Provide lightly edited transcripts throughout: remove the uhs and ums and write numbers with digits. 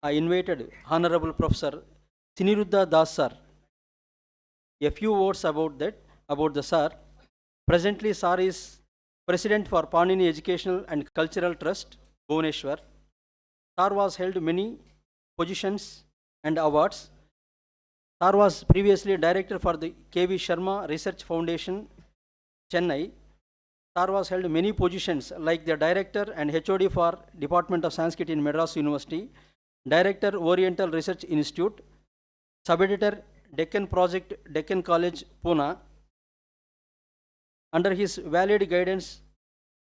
I invited Honorable Professor Siniruddha Das sir. A few words about the sir. Presently, sir is President for Panini Educational and Cultural Trust, Bhubaneswar. Sir was held many positions and awards. Sir was previously Director for the K.V. Sharma Research Foundation, Chennai. Sir was held many positions like the Director and HOD for Department of Sanskrit in Madras University, Director Oriental Research Institute, Sub-Editor Deccan Project, Deccan College, Pune. Under his valid guidance,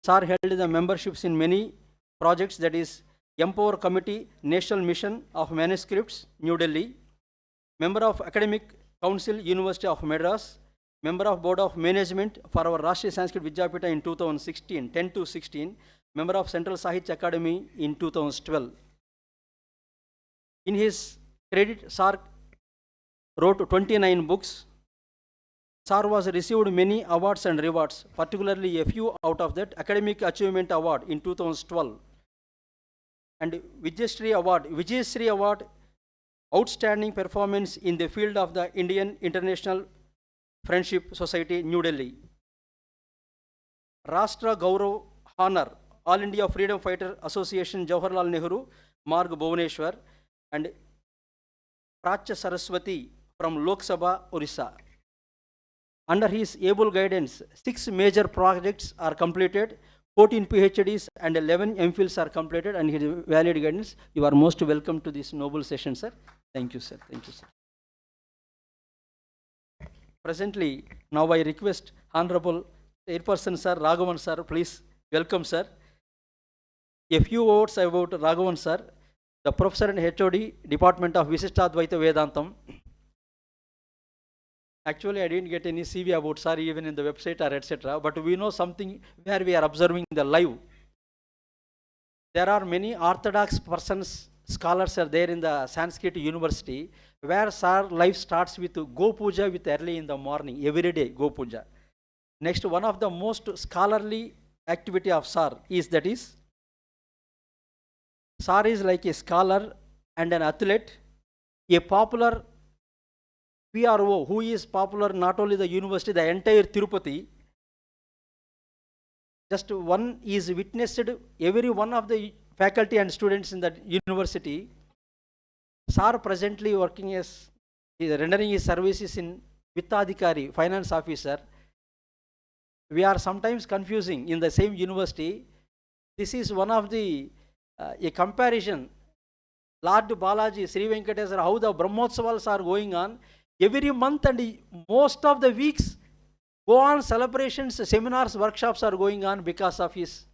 Sir held the memberships in many projects, that is Empower Committee, National Mission of Manuscripts, New Delhi, member of Academic Council, University of Madras, member of Board of Management for our Rashtriya Sanskrit Vidyapita in 2016, 10 to 16, member of Central Sahitya Academy in 2012. In his credit, Sir wrote 29 books. Sir was received many awards and rewards, particularly a few out of that: Academic Achievement Award in 2012 and Vijayashree Award, Outstanding Performance in the field of the Indian International Friendship Society, New Delhi. Rashtra Gaurav Honor, All India Freedom Fighter Association, Jawaharlal Nehru, Marg, Bhubaneswar, and Prachya Saraswati from Lok Sabha, Orissa. Under his able guidance, 6 major projects are completed, 14 PhDs and 11 MPhils are completed, and his valid guidance. You are most welcome to this noble session, sir. Thank you, sir. Thank you, sir. Presently, now I request Honorable Chairperson, sir, Raghavan, sir, please welcome, sir. A few words about Raghavan, sir, the Professor and HOD, Department of Vishishta Dvaita Vedantam. Actually, I didn't get any CV about sir even in the website or etc. But we know something where we are observing the live. There are many orthodox persons, scholars are there in the Sanskrit University, where sir life starts with Go Puja with early in the morning, every day Go Puja. Next, one of the most scholarly activity of sir is sir is like a scholar and an athlete, a popular PRO who is popular not only the university, the entire Tirupati. Just one is witnessed, every one of the faculty and students in the university. Sir presently working as, rendering his services in Vittadhikari, finance officer. We are sometimes confusing in the same university. This is one of the, a comparison. Lord Balaji, Sri Venkateswara, how the Brahmotsavals are going on. Every month and most of the weeks go on celebrations, seminars, workshops are going on because of his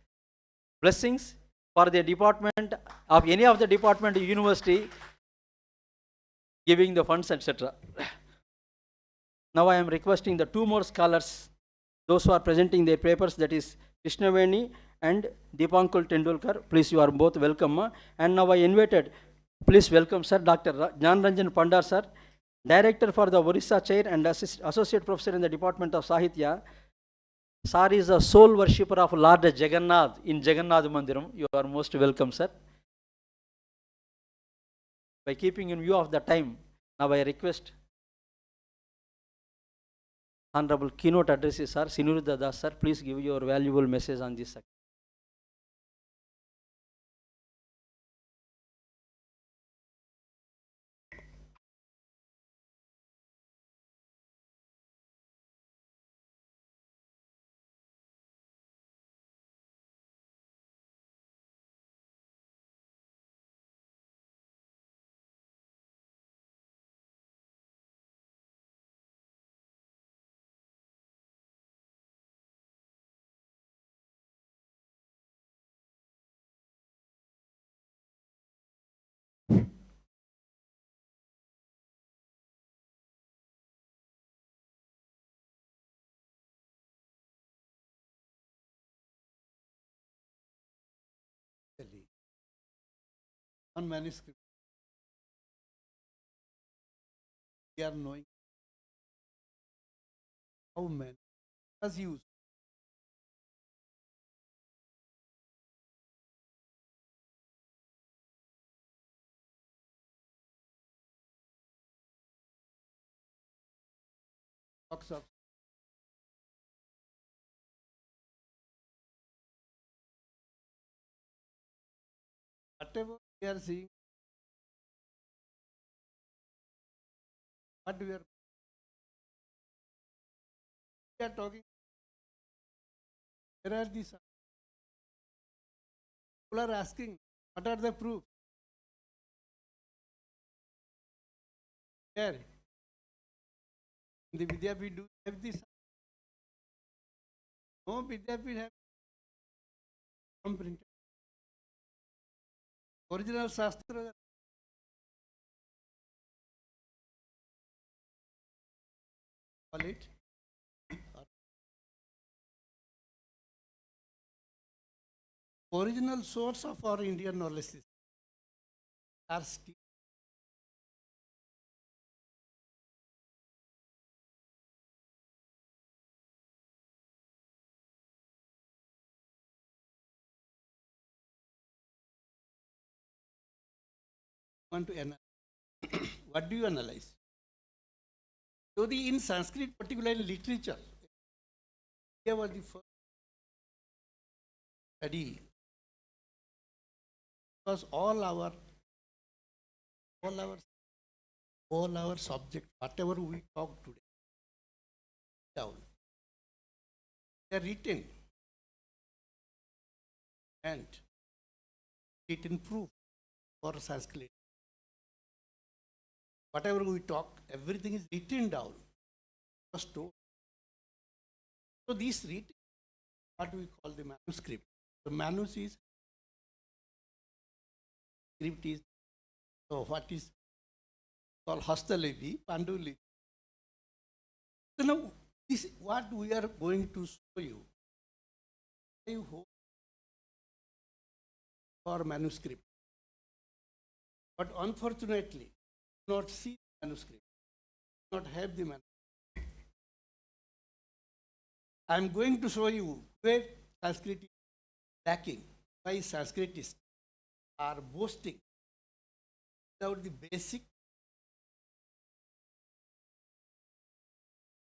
blessings for the department of any of the department of university, giving the funds, etc. Now I am requesting the 2 more scholars, those who are presenting their papers, that is U.Krishnaveni and DIPANKAR Tendulkar. Please, you are both welcome. And now I invited, please welcome, sir, Dr. Gyanranjan Panda, sir, Director for the Orissa Chair and Associate Professor in the Department of Sahitya. Sir is a sole worshipper of Lord Jagannath in Jagannath Mandiram. You are most welcome, sir. By keeping in view of the time, now I request Honorable Keynote Address, sir, Siniruddha Das, sir, please give your valuable message on this. On manuscript, we are knowing how man was used. talks of whatever we are seeing, what we are talking, there are these people are asking, what are the proofs? There, in the Vidyapit do have this. No Vidyapit have some printed. Original Shastra, call it. Original source of our Indian knowledge system are still want to analyze. What do you analyze? So in Sanskrit, particularly literature, India was the first study because all our subject, whatever we talk today, down, they are written and written proof for Sanskrit. Whatever we talk, everything is written down, just told. So this written, what we call the manuscript. The manuscript is, so what is called Hastalipi, Pandulipi. So now, this is what we are going to show you. I hope for manuscript. But unfortunately, not see the manuscript, not have the manuscript. I am going to show you where Sanskrit is lacking, why Sanskritists are boasting without the basic.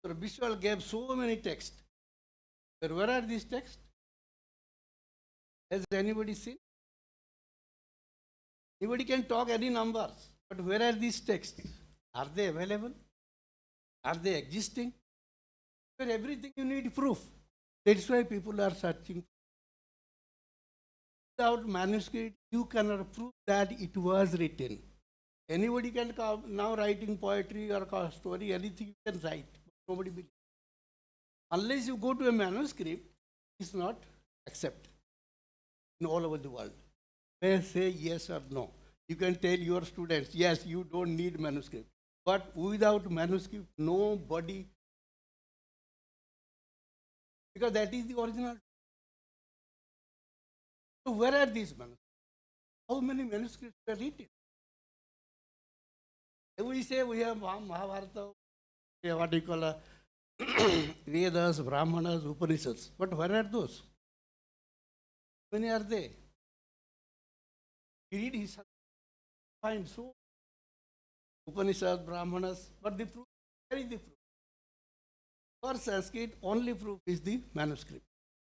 So Vishwal gave so many texts. But where are these texts? Has anybody seen? Anybody can talk any numbers, but where are these texts? Are they available? Are they existing? For everything you need proof. That's why people are searching. Without manuscript, you cannot prove that it was written. Anybody can come now writing poetry or story, anything you can write. But nobody believes. Unless you go to a manuscript, it's not accepted in all over the world. They say yes or no. You can tell your students, yes, you don't need manuscript. But without manuscript, nobody, because that is the original. So where are these manuscripts? How many manuscripts are written? We say we have Mahabharata, we have what you call Vedas, Brahmanas, Upanishads. But where are those? How many are they? We read his find so Upanishads, Brahmanas, but the proof, where is the proof? For Sanskrit, only proof is the manuscript.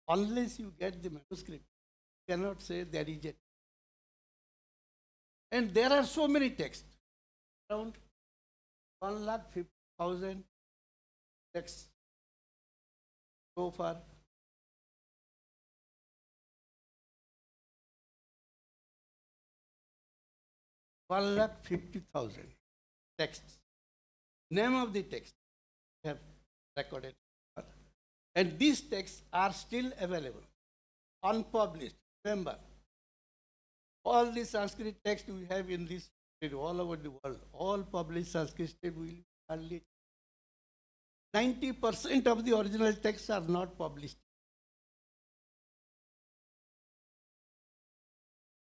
Unless you get the manuscript, you cannot say there is it. And there are so many texts, around 150,000 texts so far. One lakh 50,000 texts. Name of the text we have recorded. And these texts are still available, unpublished. Remember, all the Sanskrit texts we have in this all over the world, all published Sanskrit will hardly 90% of the original texts are not published.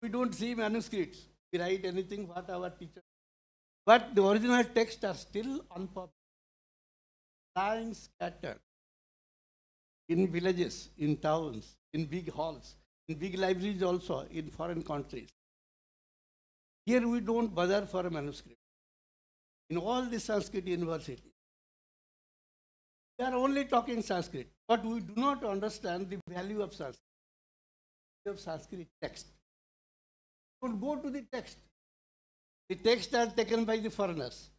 We don't see manuscripts. We write anything what our teacher. But the original texts are still unpublished, lying scattered in villages, in towns, in big halls, in big libraries also, in foreign countries. Here we don't bother for a manuscript. In all the Sanskrit universities, We are only talking Sanskrit, but we do not understand the value of Sanskrit text. Don't go to the text. The text are taken by the foreigners.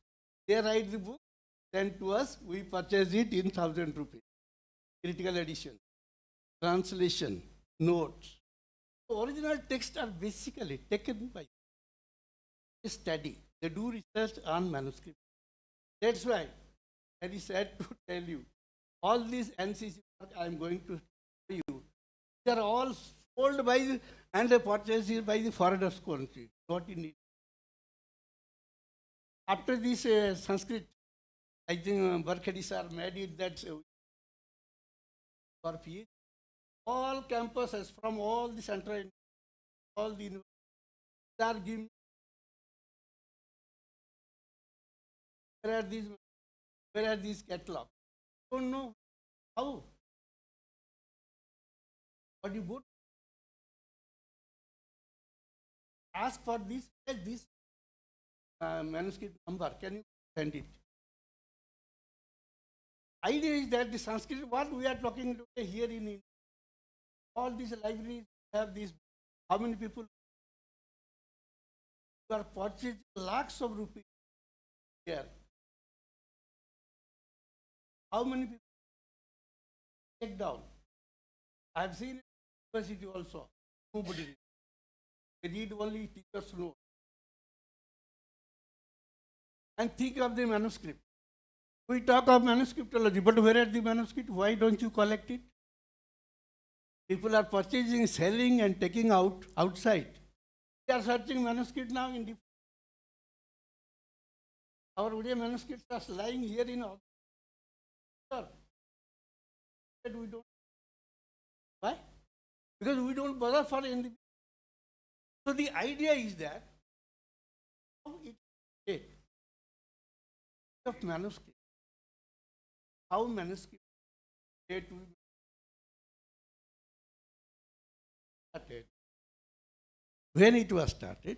They write the book, send to us, we purchase it in 1,000 rupees. Critical edition, translation, notes. The original texts are basically taken by study. They do research on manuscript. That's why I decided to tell you, all these NCC work I am going to show you, they are all sold by and purchased by the foreigners country, not in India. After this Sanskrit, I think Barkhedi sir made it that for PhD, all campuses from all the central India, all the universities are giving. Where are these catalogs? Don't know how. But you go ask for this manuscript number. Can you send it? Idea is that the Sanskrit, what we are talking today here in India, all these libraries have this. How many people are purchasing lakhs of rupees here? How many people take down? I have seen university also. Nobody reads. They read only teachers' notes. And think of the manuscript. We talk of manuscriptology, but where are the manuscript? Why don't you collect it? People are purchasing, selling, and taking outside. They are searching manuscript now in the. Our Odia manuscripts are lying here in our. That we don't. Why? Because we don't bother for any. So the idea is that how it of manuscript, how manuscript started, when it was started,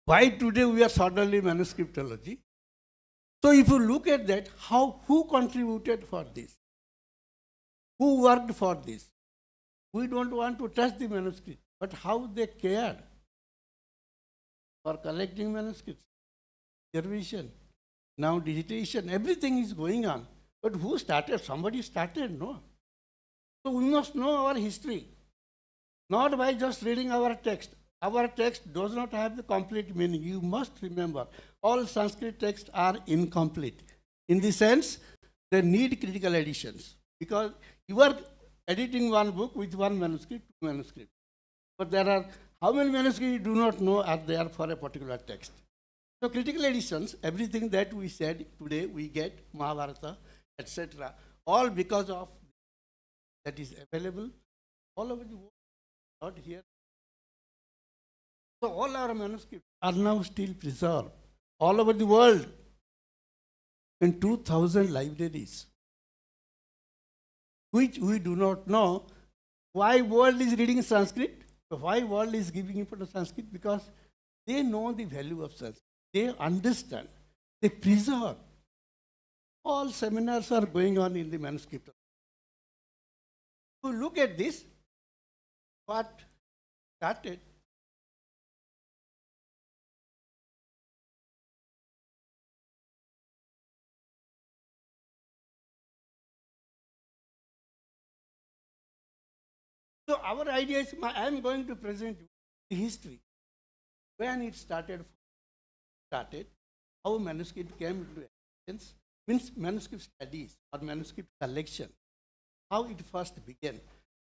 why today we are suddenly manuscriptology. So if you look at that, who contributed for this? Who worked for this? We don't want to touch the manuscript, but how they cared for collecting manuscripts, conservation, now digitation, everything is going on. But who started? Somebody started, no? So we must know our history, not by just reading our text. Our text does not have the complete meaning. You must remember, all Sanskrit texts are incomplete. In the sense, they need critical editions. Because you are editing one book with one manuscript, two manuscripts. But there are, how many manuscripts you do not know are there for a particular text. So critical editions, everything that we said today, we get, Mahabharata, etc., all because of that is available all over the world, not here. So all our manuscripts are now still preserved all over the world in 2,000 libraries, which we do not know why world is reading Sanskrit, why world is giving importance to Sanskrit, because they know the value of Sanskrit. They understand, they preserve. All seminars are going on in the manuscript. So look at this, what started. So our idea is, I am going to present you the history, when it started, how manuscript came into existence, means manuscript studies or manuscript collection, how it first began.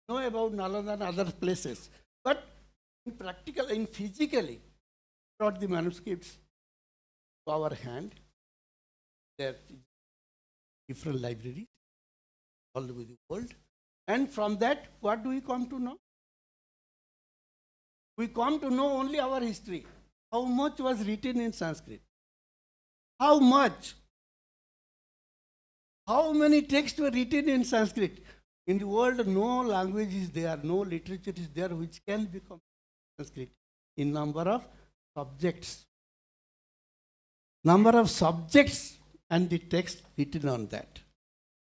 Know about Nalanda and other places, but in practical, in physically, brought the manuscripts to our hand. There are different libraries all over the world. And from that, what do we come to know? We come to know only our history. How much was written in Sanskrit? How much? How many texts were written in Sanskrit? In the world, no language is there, no literature is there which can become Sanskrit in number of subjects. Number of subjects and the text written on that.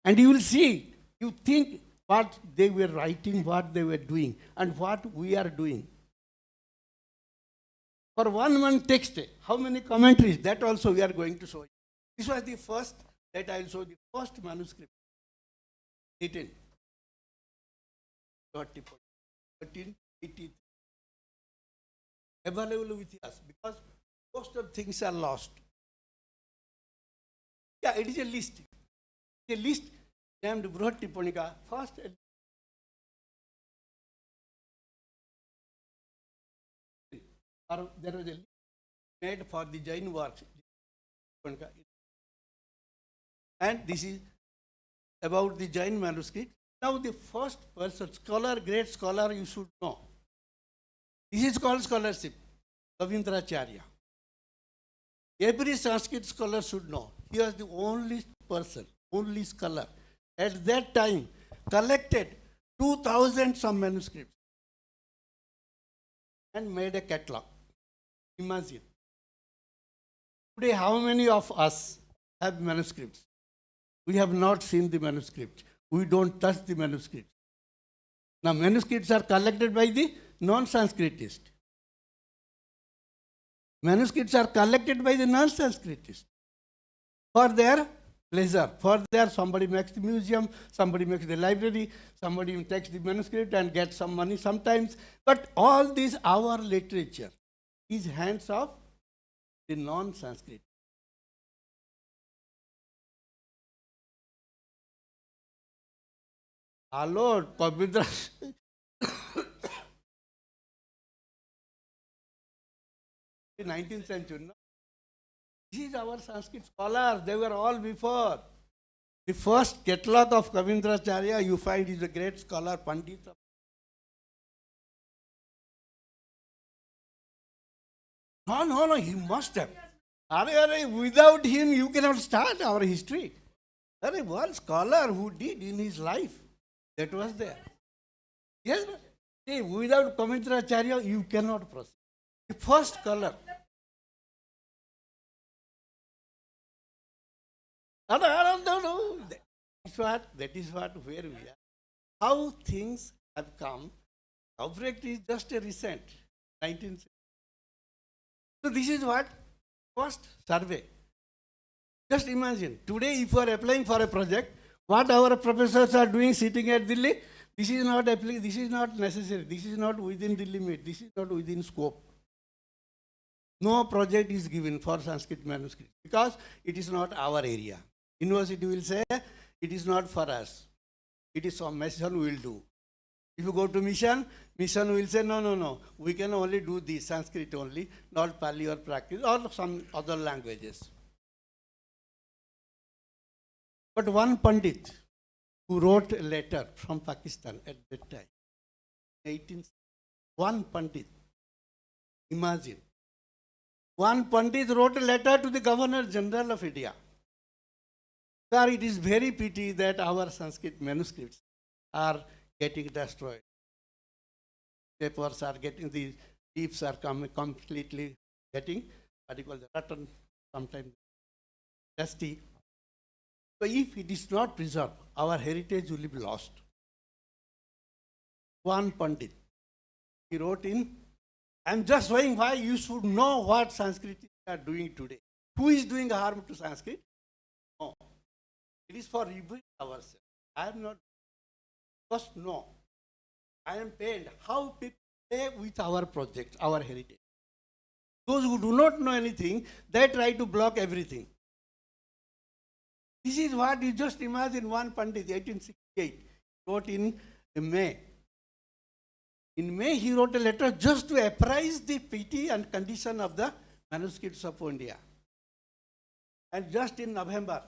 And you will see, you think what they were writing, what they were doing, and what we are doing. For one text, how many commentaries? That also we are going to show you. This was the first, that I will show the first manuscript written. 1383. Available with us, because most of things are lost. Yeah, it is a list. A list named Brihad Tipanika. First, there was a list made for the Jain works. And this is about the Jain manuscript. Now the first person, scholar, great scholar, you should know. This is called scholarship, Kavindracharya. Every Sanskrit scholar should know. He was the only person, only scholar. At that time, collected 2,000 some manuscripts and made a catalog. Imagine. Today, how many of us have manuscripts? We have not seen the manuscript. We don't touch the manuscript. Now, manuscripts are collected by the non-Sanskritist. Manuscripts are collected by the non-Sanskritist for their pleasure. For their, somebody makes the museum, somebody makes the library, somebody takes the manuscript and gets some money sometimes. But all this, our literature, is hands of the non-Sanskrit. Our Lord, Pavitra, 19th century. No? This is our Sanskrit scholars. They were all before. The first catalog of Kavindracharya you find is a great scholar, Pandita. No, he must have. Without him, you cannot start our history. One scholar who did in his life, that was there. Yes, see, without Kavindracharya, you cannot proceed. The first scholar. No. That is what where we are. How things have come. Object is just a recent, 19th century. So this is what? First survey. Just imagine, today if you are applying for a project, what our professors are doing sitting at Delhi, this is not necessary, this is not within the limit, this is not within scope. No project is given for Sanskrit manuscript because it is not our area. University will say, it is not for us. It is some mission we will do. If you go to mission will say, no, we can only do this, Sanskrit only, not Pali or Prakrit or some other languages. But one Pandit who wrote a letter from Pakistan at that time, 18th, one Pandit, imagine. One Pandit wrote a letter to the Governor General of India. Sir, it is very pity that our Sanskrit manuscripts are getting destroyed. Papers are getting, the leaves are completely getting, what you call the rotten, sometimes dusty. So if it is not preserved, our heritage will be lost. One Pandit, he wrote in, I am just showing why you should know what Sanskrit are doing today. Who is doing harm to Sanskrit? No. It is for rebuilding ourselves. I am not. First, no. I am pained how people play with our project, our heritage. Those who do not know anything, they try to block everything. This is what you just imagine. One Pandit, 1868, wrote in May. In May, he wrote a letter just to apprise the pity and condition of the manuscripts of India. And just in November,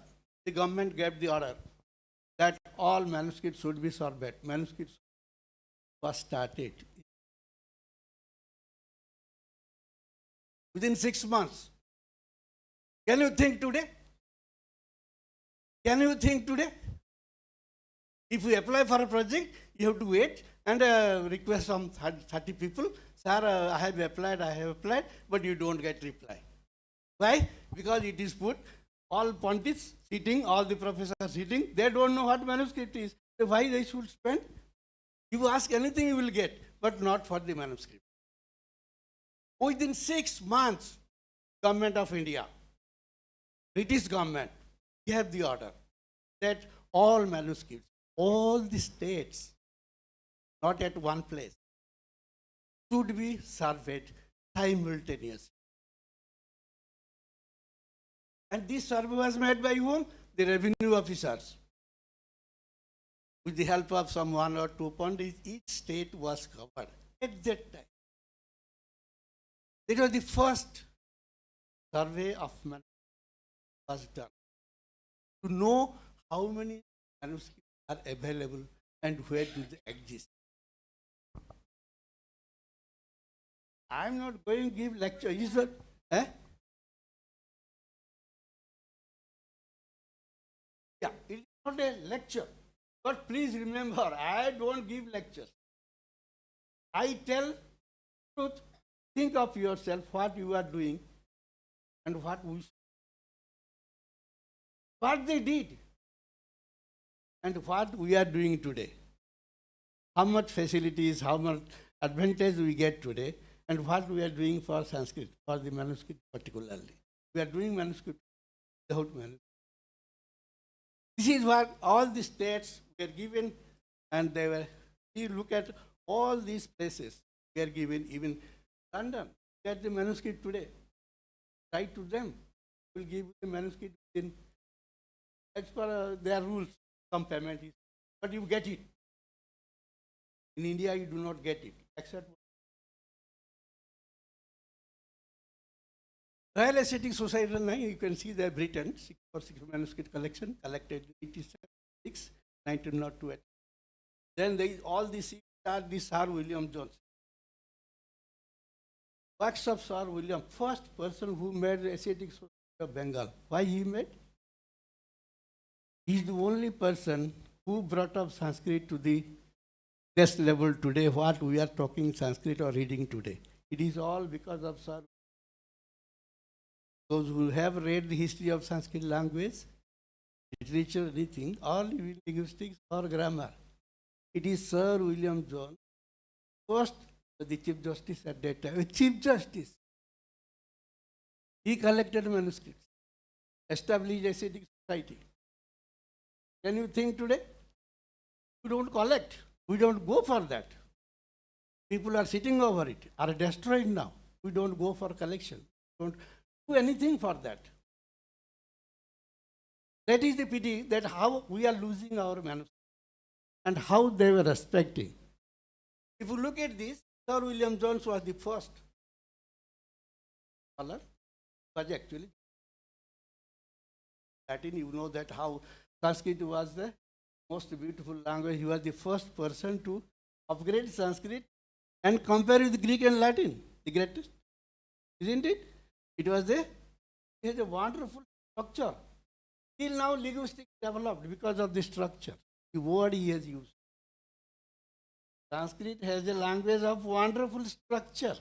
the government gave the order that all manuscripts should be sorbet. Manuscripts was started. Within 6 months. Can you think today? Can you think today? If you apply for a project, you have to wait and request some 30 people. Sir, I have applied, but you don't get reply. Why? Because it is put all pundits sitting, all the professors sitting, they don't know what manuscript is. So why they should spend? You ask anything you will get, but not for the manuscript. Within 6 months, Government of India, British government, gave the order that all manuscripts, all the states, not at one place, should be surveyed simultaneously. And this survey was made by whom? The revenue officers. With the help of some 1 or 2 pundits, each state was covered at that time. It was the first survey of manuscripts was done to know how many manuscripts are available and where do they exist. I am not going to give lecture. You said, eh? Yeah, it is not a lecture. But please remember, I don't give lectures. I tell truth. Think of yourself, what you are doing and what we should. What they did and what we are doing today. How much facilities, how much advantage we get today, and what we are doing for Sanskrit, for the manuscript particularly. We are doing manuscript without manuscript. This is what all the states were given, and they were, you look at all these places were given, even London, get the manuscript today. Write to them. Will give you the manuscript in, as per their rules, some payment is, but you get it. In India, you do not get it, except Royal Ascetic Society, you can see the Britain, 6 for 6 manuscript collection, collected in 86, 1902. Then there is all the seats are the Sir William Jones. Works of Sir William, first person who made the Ascetic Society of Bengal. Why he made? He is the only person who brought up Sanskrit to the best level today, what we are talking Sanskrit or reading today. It is all because of Sir. Those who have read the history of Sanskrit language, literature, anything, all linguistics or grammar. It is Sir William Jones, first the Chief Justice at that time, Chief Justice. He collected manuscripts, established ascetic society. Can you think today? We don't collect. We don't go for that. People are sitting over it, are destroyed now. We don't go for collection. Don't do anything for that. That is the pity, that how we are losing our manuscripts and how they were respecting. If you look at this, Sir William Jones was the first scholar, was actually Latin. You know that how Sanskrit was the most beautiful language. He was the first person to upgrade Sanskrit and compare with Greek and Latin, the greatest. Isn't it? It was it has a wonderful structure. Till now, linguistics developed because of the structure, the word he has used. Sanskrit has a language of wonderful structure.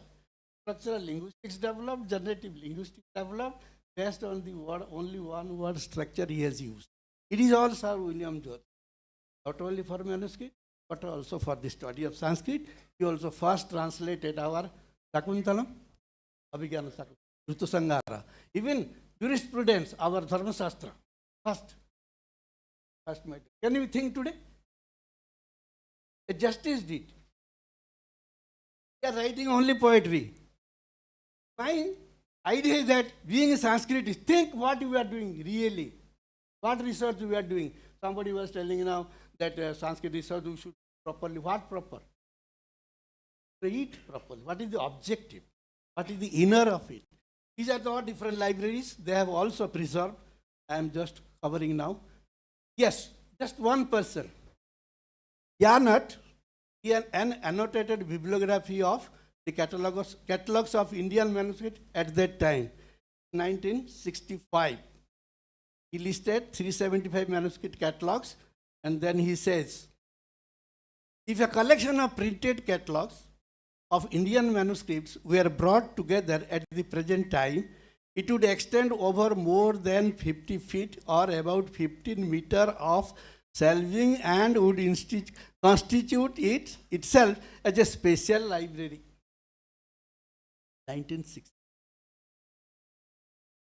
Structural linguistics developed, generative linguistics developed, based on the word, only one word structure he has used. It is all Sir William Jones. Not only for manuscript, but also for the study of Sanskrit. He also first translated our Sakuntalam, Abhigyan Sakuntalam. Rutu Sangara. Even jurisprudence, our Dharma Shastra, first made. Can you think today? A justice did. They are writing only poetry. My idea is that being a Sanskritist, think what you are doing really. What research we are doing. Somebody was telling now that Sanskrit research we should properly. What proper? Read properly. What is the objective? What is the inner of it? These are all different libraries. They have also preserved. I am just covering now. Yes, just one person. Yarnut, he had an annotated bibliography of the catalogs of Indian manuscript at that time, 1965. He listed 375 manuscript catalogs, and then he says, if a collection of printed catalogs of Indian manuscripts were brought together at the present time, it would extend over more than 50 feet or about 15 meter of shelving and would constitute it itself as a special library. 1960.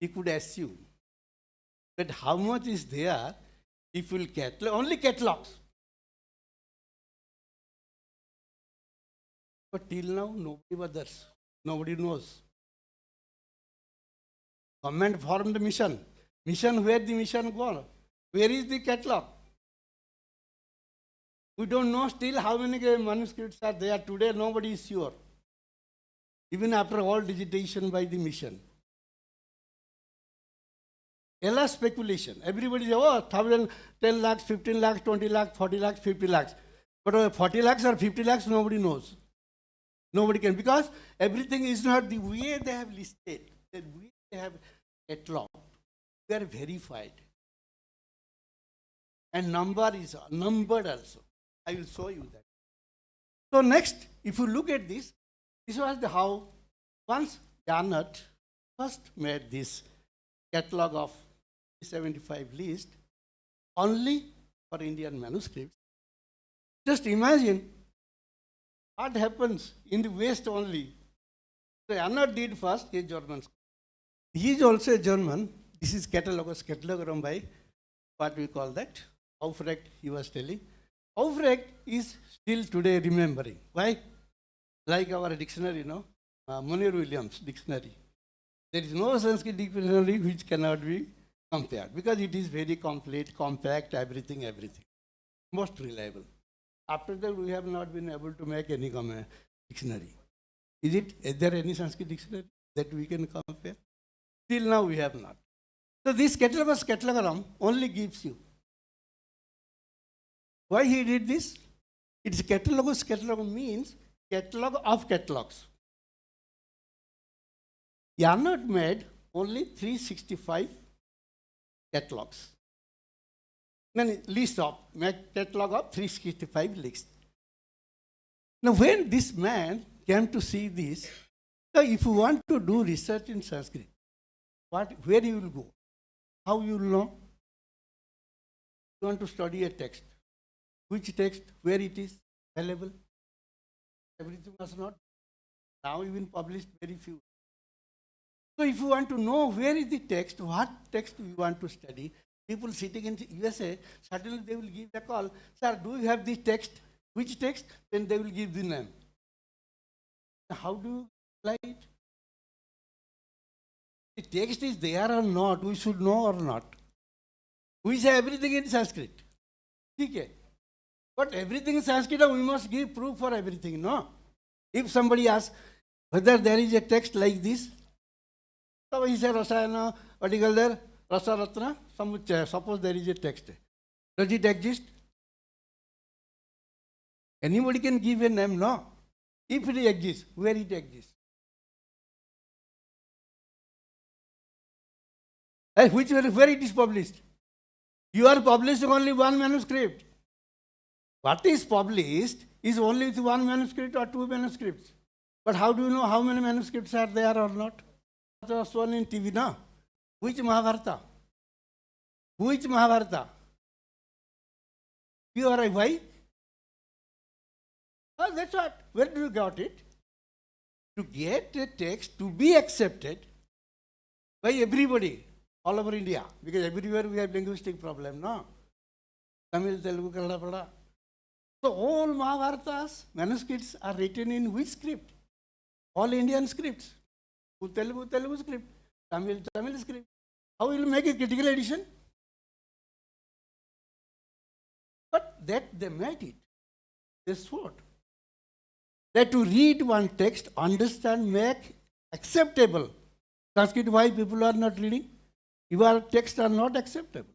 You could assume that how much is there if we'll catalog, only catalogs. But till now, nobody bothers. Nobody knows. Government formed the mission. Mission, where the mission gone? Where is the catalog? We don't know still how many manuscripts are there today. Nobody is sure. Even after all digitation by the mission. A lot of speculation. Everybody says, oh, 1,000, 10 lakhs, 15 lakhs, 20 lakhs, 40 lakhs, 50 lakhs. But 40 lakhs or 50 lakhs, nobody knows. Nobody can, because everything is not the way they have listed, the way they have cataloged. They are verified. And number is numbered also. I will show you that. So next, if you look at this, this was the how once Gyanranjan first made this catalog of 75 list only for Indian manuscripts. Just imagine what happens in the West only. So Gyanranjan did first, he is German. He is also a German. This is catalogus, catalogram by what we call that. Aufrecht, he was telling. Aufrecht is still today remembering. Why? Like our dictionary, Munir Williams dictionary. There is no Sanskrit dictionary which cannot be compared because it is very complete, compact, everything. Most reliable. After that, we have not been able to make any dictionary. Is there any Sanskrit dictionary that we can compare? Till now, we have not. So this catalogus, catalogram only gives you. Why he did this? It's catalogus, catalogram means catalog of catalogs. Gyanranjan made only 365 catalogs. Then list of, make catalog of 365 lists. Now when this man came to see this, so if you want to do research in Sanskrit, where you will go? How you will know? You want to study a text. Which text, where it is available? Everything was not. Now even published very few. So if you want to know where is the text, what text you want to study, people sitting in USA, suddenly they will give a call, sir, do you have this text? Which text? Then they will give the name. How do you apply it? The text is there or not, we should know or not. We say everything in Sanskrit. Okay. But everything in Sanskrit, we must give proof for everything, no? If somebody asks whether there is a text like this, so he said, Rasayana, what you call there? Rasa Ratna, suppose there is a text. Does it exist? Anybody can give a name, no? If it exists, where it exists? Where it is published? You are publishing only one manuscript. What is published is only with one manuscript or two manuscripts. But how do you know how many manuscripts are there or not? It was shown in TV now. Which Mahabharata? Which Mahabharata? You are a why? Oh, that's what. Where do you got it? To get a text to be accepted by everybody all over India, because everywhere we have linguistic problem, no? Tamil, Telugu, Kannada. So all Mahabharatas, manuscripts are written in which script? All Indian scripts. Telugu, Telugu script. Tamil, Tamil script. How will you make a critical edition? But that they made it. They swore that to read one text, understand, make acceptable. Sanskrit, why people are not reading? Your texts are not acceptable.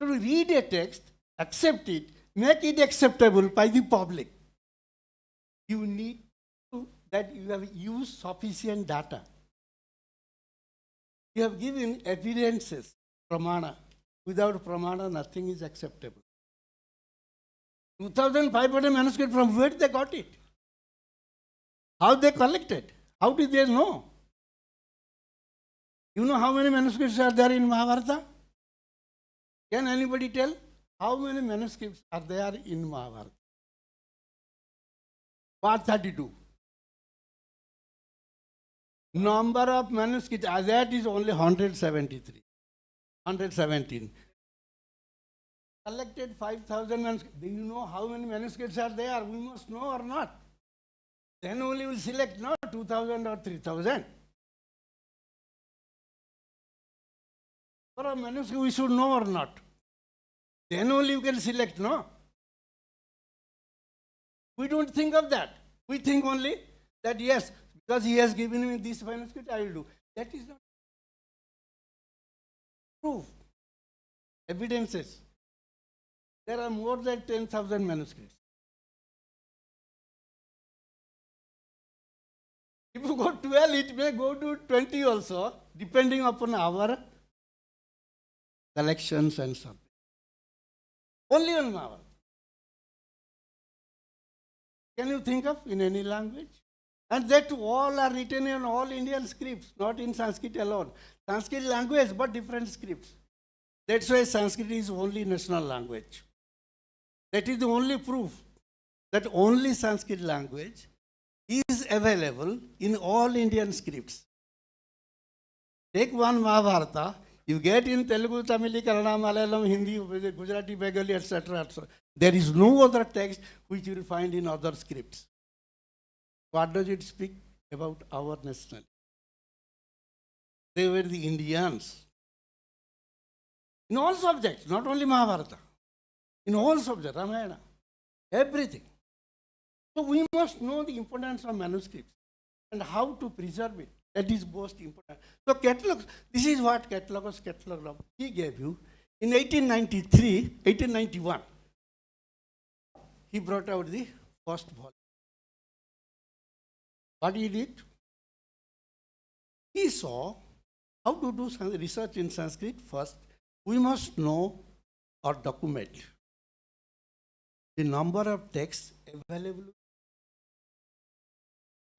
So to read a text, accept it, make it acceptable by the public. You need to, that you have used sufficient data. You have given evidences, pramana. Without pramana, nothing is acceptable. 2,500 manuscripts, from where they got it? How they collected? How did they know? You know how many manuscripts are there in Mahabharata? Can anybody tell how many manuscripts are there in Mahabharata? Part 32. Number of manuscripts, that is only 173, 117. Collected 5,000 manuscripts. Do you know how many manuscripts are there? We must know or not. Then only we'll select, no, 2,000 or 3,000. For a manuscript, we should know or not. Then only you can select, no? We don't think of that. We think only that, yes, because he has given me this manuscript, I will do. That is not proof. Evidences. There are more than 10,000 manuscripts. If you go 12, it may go to 20 also, depending upon our collections and something. Only on Mahabharata. Can you think of in any language? And that all are written in all Indian scripts, not in Sanskrit alone. Sanskrit language, but different scripts. That's why Sanskrit is only national language. That is the only proof that only Sanskrit language is available in all Indian scripts. Take one Mahabharata, you get in Telugu, Tamil, Kannada, Malayalam, Hindi, Gujarati, Bengali, etc. There is no other text which you will find in other scripts. What does it speak about our nationality? They were the Indians. In all subjects, not only Mahabharata. In all subjects, Ramayana, everything. So we must know the importance of manuscripts and how to preserve it. That is most important. So catalogs, this is what catalog he gave you. In 1891, he brought out the first volume. What he did? He saw how to do some research in Sanskrit first. We must know or document the number of texts available,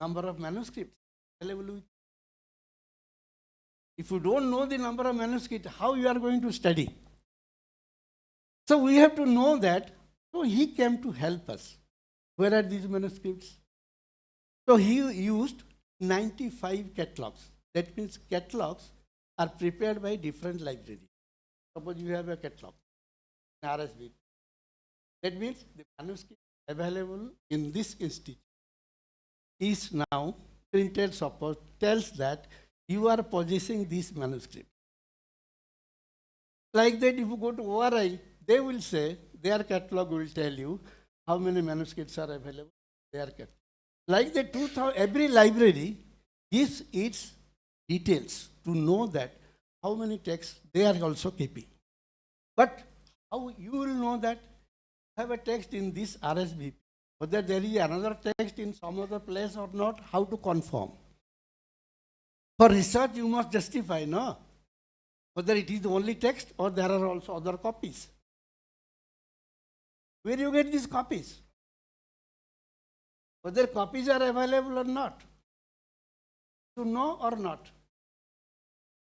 number of manuscripts available. If you don't know the number of manuscripts, how you are going to study? So we have to know that. So he came to help us. Where are these manuscripts? So he used 95 catalogs. That means catalogs are prepared by different libraries. Suppose you have a catalog, RSB. That means the manuscript available in this institute is now printed, suppose, tells that you are possessing this manuscript. Like that, if you go to ORI, they will say, their catalog will tell you how many manuscripts are available. Their catalog. Like that, every library gives its details to know that how many texts they are also keeping. But how you will know that have a text in this RSVP, whether there is another text in some other place or not, how to confirm. For research, you must justify, no? Whether it is the only text or there are also other copies. Where you get these copies? Whether copies are available or not. To know or not.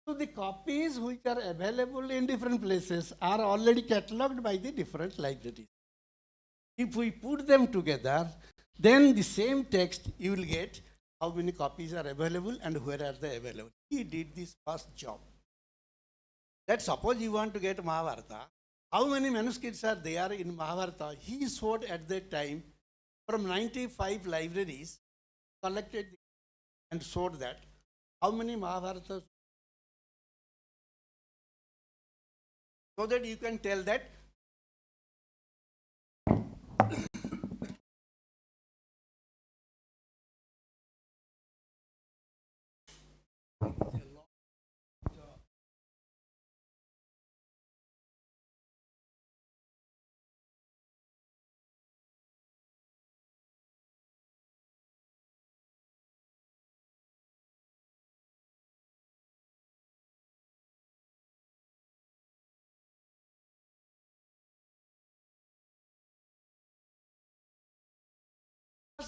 So the copies which are available in different places are already catalogued by the different libraries. If we put them together, then the same text you will get how many copies are available and where are they available. He did this first job. That suppose you want to get Mahabharata, how many manuscripts are there in Mahabharata? He showed at that time from 95 libraries, collected and showed that how many Mahabharatas, so that you can tell that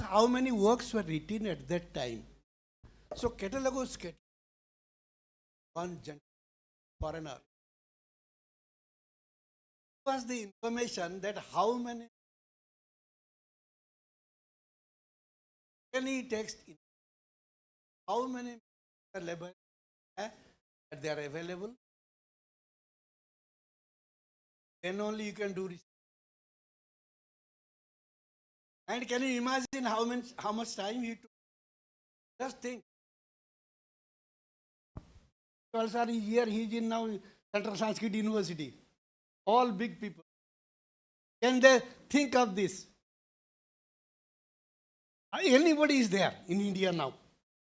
how many works were written at that time. So catalogos, one foreigner. Was the information that how many any text, how many labels that they are available, then only you can do research. And can you imagine how much time you took? Just think. Also, here he is in now Central Sanskrit University. All big people. Can they think of this? Anybody is there in India now.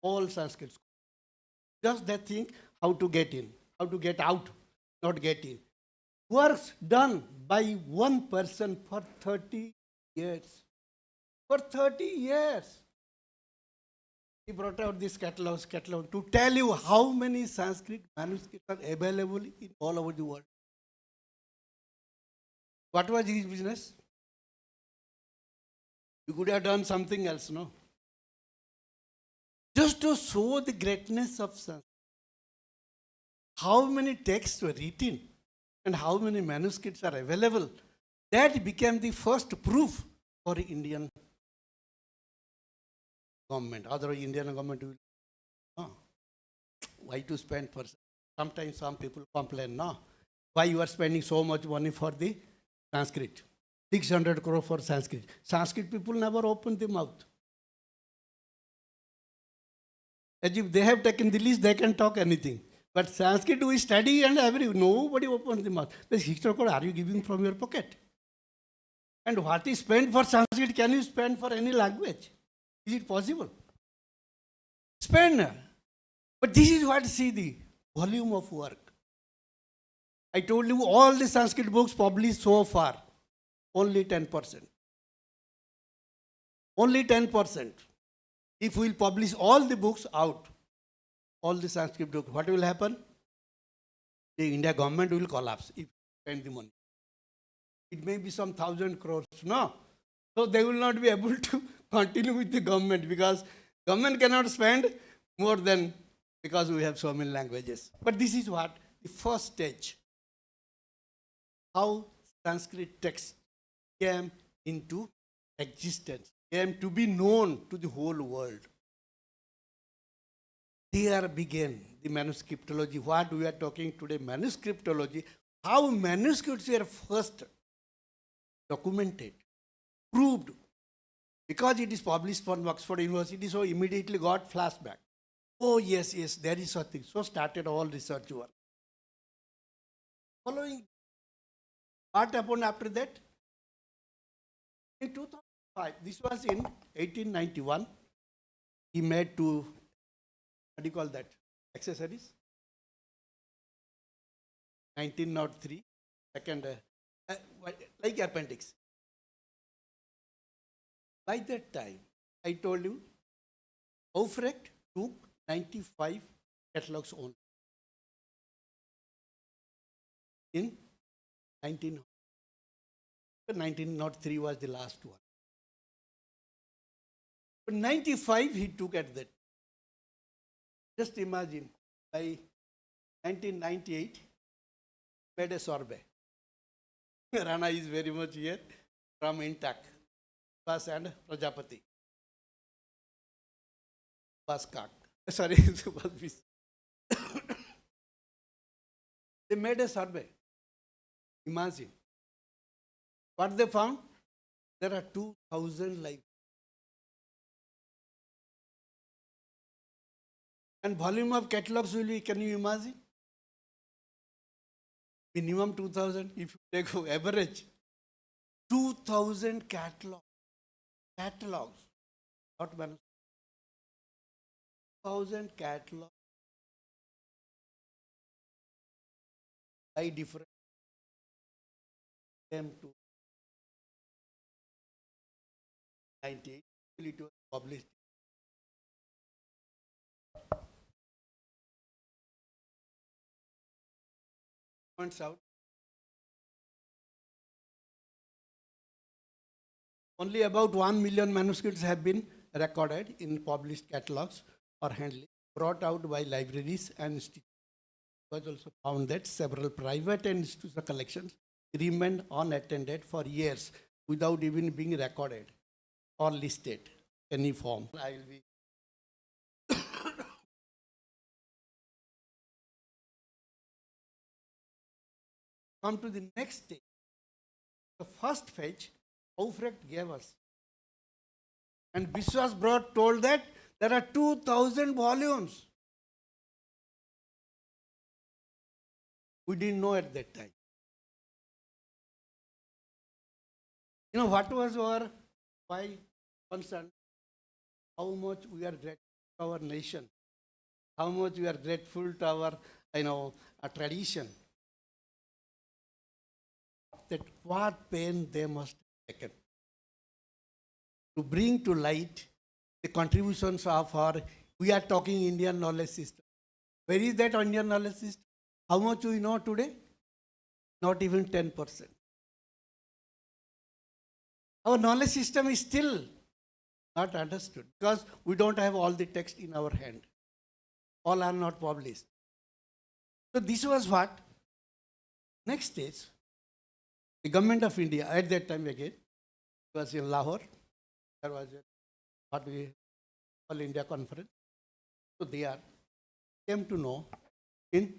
All Sanskrit schools. Just they think how to get in, how to get out, not get in. Works done by one person for 30 years. For 30 years. He brought out this catalog to tell you how many Sanskrit manuscripts are available in all over the world. What was his business? You could have done something else, no? Just to show the greatness of Sanskrit. How many texts were written and how many manuscripts are available. That became the first proof for the Indian government. Otherwise, Indian government will, no. Why to spend for? Sometimes some people complain, no. Why you are spending so much money for the Sanskrit? 600 crore for Sanskrit. Sanskrit people never open the mouth. As if they have taken the list, they can talk anything. But Sanskrit we study and nobody opens the mouth. The 600 crore, are you giving from your pocket? And what is spent for Sanskrit, can you spend for any language? Is it possible? Spend. But this is what, see the volume of work. I told you all the Sanskrit books published so far, only 10%. Only 10%. If we will publish all the books out, all the Sanskrit books, what will happen? The India government will collapse if you spend the money. It may be some 1,000 crores, no? So they will not be able to continue with the government because government cannot spend more than because we have so many languages. But this is what the first stage. How Sanskrit text came into existence, came to be known to the whole world. There began the manuscriptology. What we are talking today, manuscriptology, how manuscripts were first documented, proved, because it is published from Oxford University, so immediately got flashback. Oh yes, there is something. So started all research work. Following, what happened after that? In 2005, this was in 1891, he made two, what do you call that, accessories? 1903, second, like appendix. By that time, I told you, Aufrecht took 95 catalogs only. In 1903 was the last one. But 95 he took at that. Just imagine, by 1998, made a survey. Rana is very much here from intact. Bas and Prajapati. Bas Kak. Sorry, they made a survey. Imagine. What they found? There are 2,000 libraries. And volume of catalogs will be, can you imagine? Minimum 2,000, if you take average. 2,000 catalogs. Catalogs. Not manuscripts. 2,000 catalogs. By different came to 98, it was published. Points out only about 1 million manuscripts have been recorded in published catalogs or handled, brought out by libraries and institutes. was also found that several private and institutional collections remained unattended for years without even being recorded or listed in any form. I will be come to the next stage. The first fetch, Aufrecht gave us. And Vishwas brought told that there are 2,000 volumes. We didn't know at that time. You know what was our why concern? How much we are grateful to our nation, how much we are grateful to our our tradition. That what pain they must have taken to bring to light the contributions of our, we are talking Indian knowledge system. Where is that Indian knowledge system? How much we know today? Not even 10%. Our knowledge system is still not understood because we don't have all the text in our hand. All are not published. So this was what? Next stage, the government of India, at that time again, it was in Lahore. There was what we call India Conference. So they came to know in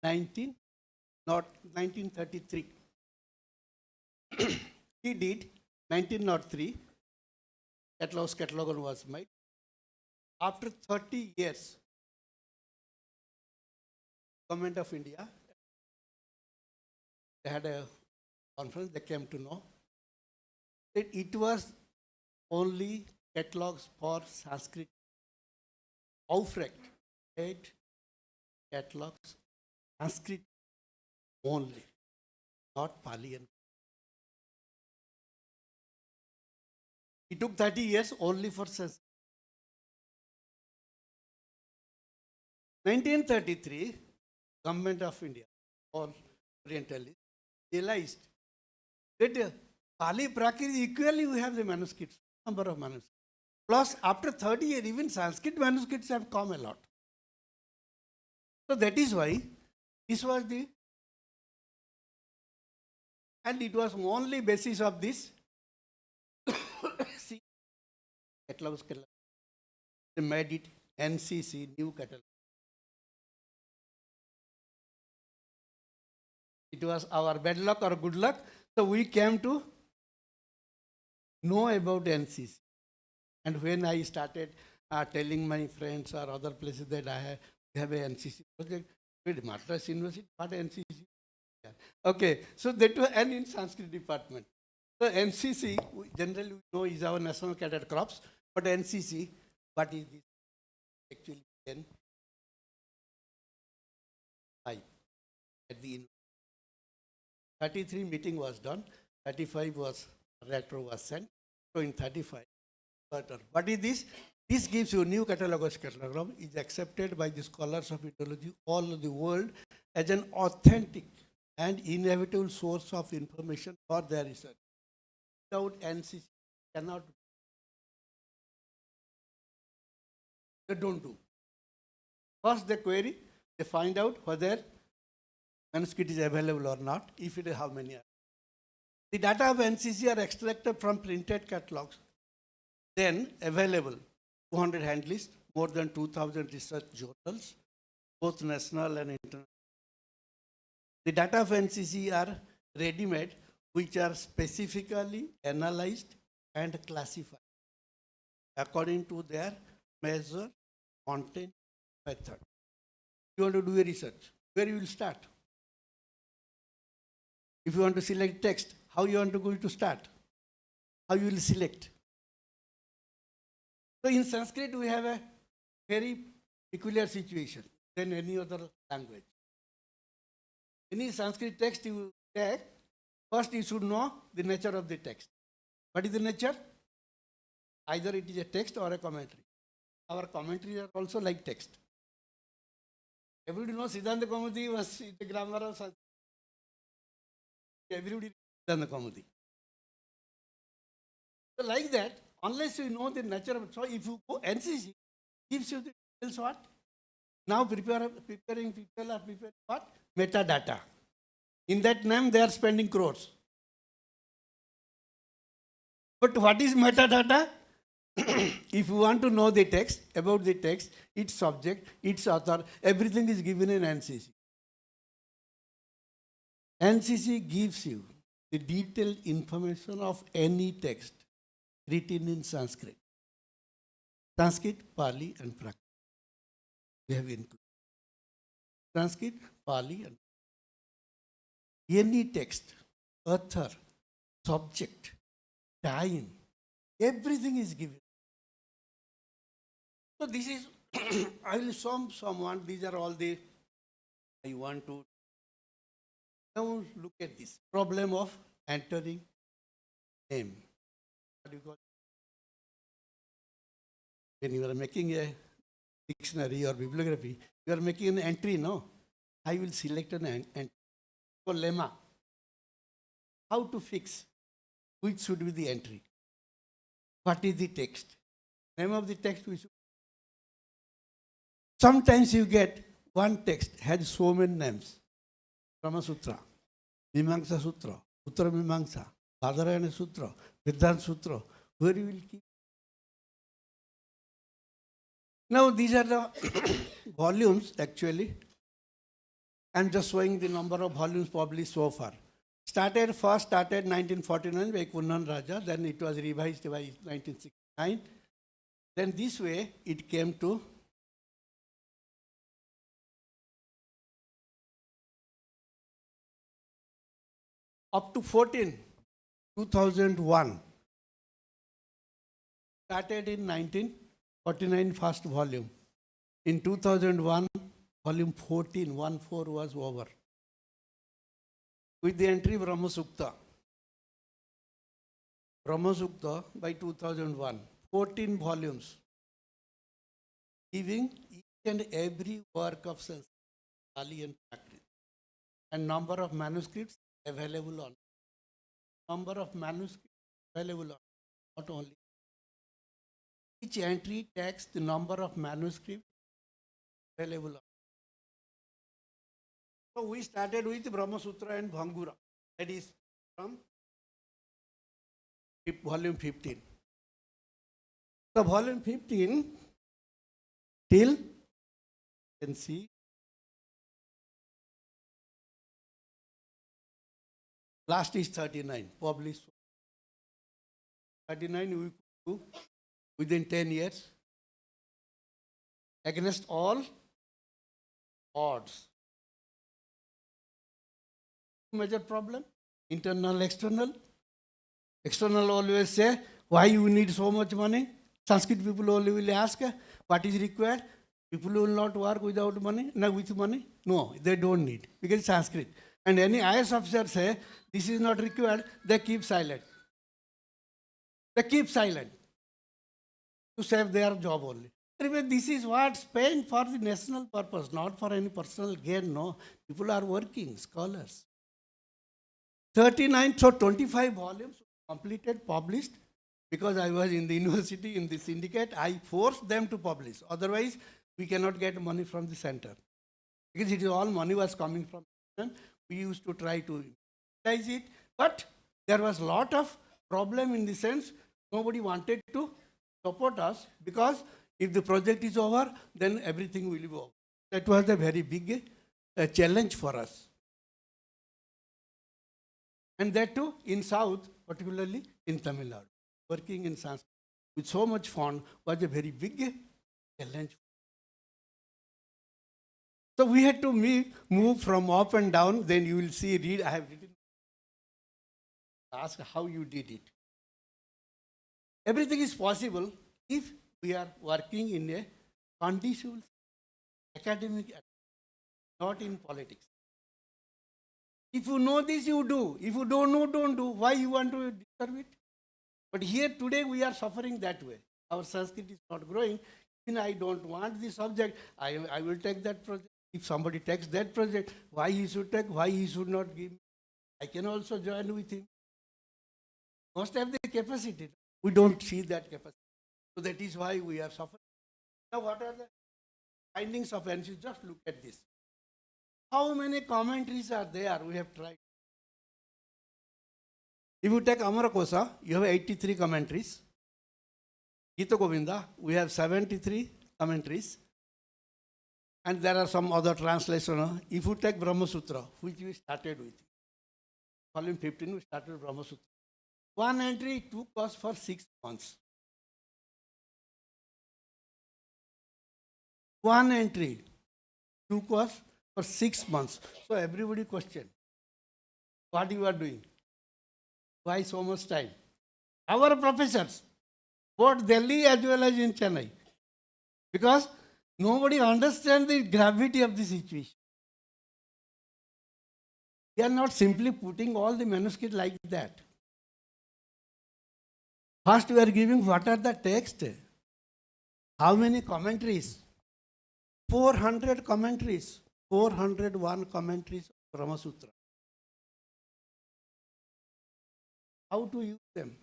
1933. He did 1903. Catalogue was made. After 30 years, government of India, they had a conference, they came to know that it was only catalogues for Sanskrit. Aufrecht had catalogues Sanskrit only, not Pali. And it took 30 years only for Sanskrit. 1933, government of India, all Orientalists, realized that Pali, Prakrit, equally we have the manuscripts, number of manuscripts. Plus, after 30 years, even Sanskrit manuscripts have come a lot. So that is why this was the, and it was only basis of this. See, catalogs, they made it NCC, new catalog. It was our bad luck or good luck. So we came to know about NCC. And when I started telling my friends or other places that I have a NCC project, with Madras University, what NCC? Yeah. Okay, so that was, and in Sanskrit department. So NCC, generally we know is our National Cadet Corps, but NCC, what is this? Actually, then, at the 33 meeting was done, 35 was, retro was sent. So in 35, what is this? This gives you new catalog. Catalog is accepted by the scholars of ethology all over the world as an authentic and inevitable source of information for their research. Without NCC, cannot. They don't do. First they query, they find out whether manuscript is available or not, if it is how many are. The data of NCC are extracted from printed catalogs, then available 200 hand lists, more than 2,000 research journals, both national and international. The data of NCC are ready-made, which are specifically analyzed and classified according to their measure, content, method. You want to do a research, where you will start? If you want to select text, how you want to go to start? How you will select? So in Sanskrit, we have a very peculiar situation than any other language. Any Sanskrit text you take, first you should know the nature of the text. What is the nature? Either it is a text or a commentary. Our commentaries are also like text. Everybody knows Siddhanta Kaumudi was the grammar of Sanskrit. Everybody knows Siddhanta Kaumudi. So like that, unless you know the nature of it, so if you go NCC, gives you the details what? Now preparing people are preparing what? Metadata. In that name, they are spending crores. But what is metadata? If you want to know the text, about the text, its subject, its author, everything is given in NCC. NCC gives you the detailed information of any text written in Sanskrit. Sanskrit, Pali and Prakrit. We have included. Sanskrit, Pali and any text, author, subject, time, everything is given. So this is, I will show someone, these are all the, I want to, now look at this problem of entering name. What do you call it? When you are making a dictionary or bibliography, you are making an entry, no? I will select an entry. So lemma. How to fix? Which should be the entry? What is the text? Name of the text we should. Sometimes you get one text has so many names. Brahma Sutra, Mimamsa Sutra, Uttara Mimamsa, Narayana Sutra, Vedanta Sutra, where you will keep. Now these are the volumes actually. I am just showing the number of volumes published so far. First started 1949 by Kunnan Raja, then it was revised by 1969. Then this way it came to up to 2001. Started in 1949 first volume. In 2001, volume 14 was over. With the entry Brahma Sukta. Brahma Sukta by 2001. 14 volumes. Giving each and every work of Sanskrit, Pali and Prakrit. And number of manuscripts available on. Number of manuscripts available on. Not only. Each entry takes the number of manuscripts available on. So we started with Brahma Sutra and Bhangura. That is from volume 15. So volume 15 till you can see last is 39 published. 39 we could do within 10 years against all odds. Major problem, internal, external. External always say, why you need so much money? Sanskrit people only will ask, what is required? People will not work without money, no, with money. No, they don't need, because Sanskrit. And any IS officer say, this is not required, they keep silent. They keep silent to save their job only. Anyway, this is what's paying for the national purpose, not for any personal gain, no. People are working, scholars. 39, so 25 volumes completed, published. Because I was in the university, in the syndicate, I forced them to publish. Otherwise, we cannot get money from the center. Because it is all money was coming from the center. We used to try to utilize it. But there was a lot of problem in the sense, nobody wanted to support us. Because if the project is over, then everything will be over. That was a very big challenge for us. And that too, in South, particularly in Tamil Nadu. Working in Sanskrit with so much fun was a very big challenge. So we had to move from up and down. Then you will see, read, I have written, ask how you did it. Everything is possible if we are working in a conducive academic, not in politics. If you know this, you do. If you don't know, don't do. Why you want to disturb it? But here today we are suffering that way. Our Sanskrit is not growing. Even I don't want this subject, I will take that project. If somebody takes that project, why he should take, why he should not give me? I can also join with him. Must have the capacity. We don't see that capacity. So that is why we are suffering. Now what are the findings of ancient, just look at this. How many commentaries are there? We have tried. If you take Amarakosa, you have 83 commentaries. Gita Govinda, we have 73 commentaries. And there are some other translations. If you take Brahma Sutra, which we started with, volume 15, we started with Brahma Sutra. One entry took us for 6 months. One entry took us for 6 months. So everybody questioned, what you are doing? Why so much time? Our professors, both Delhi as well as in Chennai, because nobody understands the gravity of the situation. We are not simply putting all the manuscript like that. First we are giving what are the text, how many commentaries, 400 commentaries, 401 commentaries of Brahma Sutra. How to use them?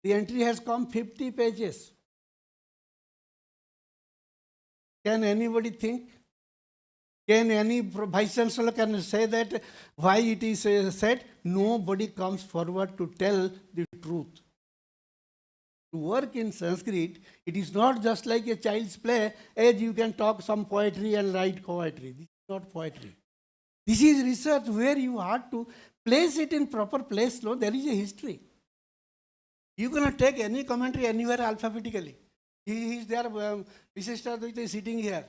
The entry has come 50 pages. Can anybody think? Can any Vice Chancellor can say that why it is said? Nobody comes forward to tell the truth. To work in Sanskrit, it is not just like a child's play, as you can talk some poetry and write poetry. This is not poetry. This is research where you have to place it in proper place. No, there is a history. You cannot take any commentary anywhere alphabetically. He is there, Vishishta Dvaita is sitting here.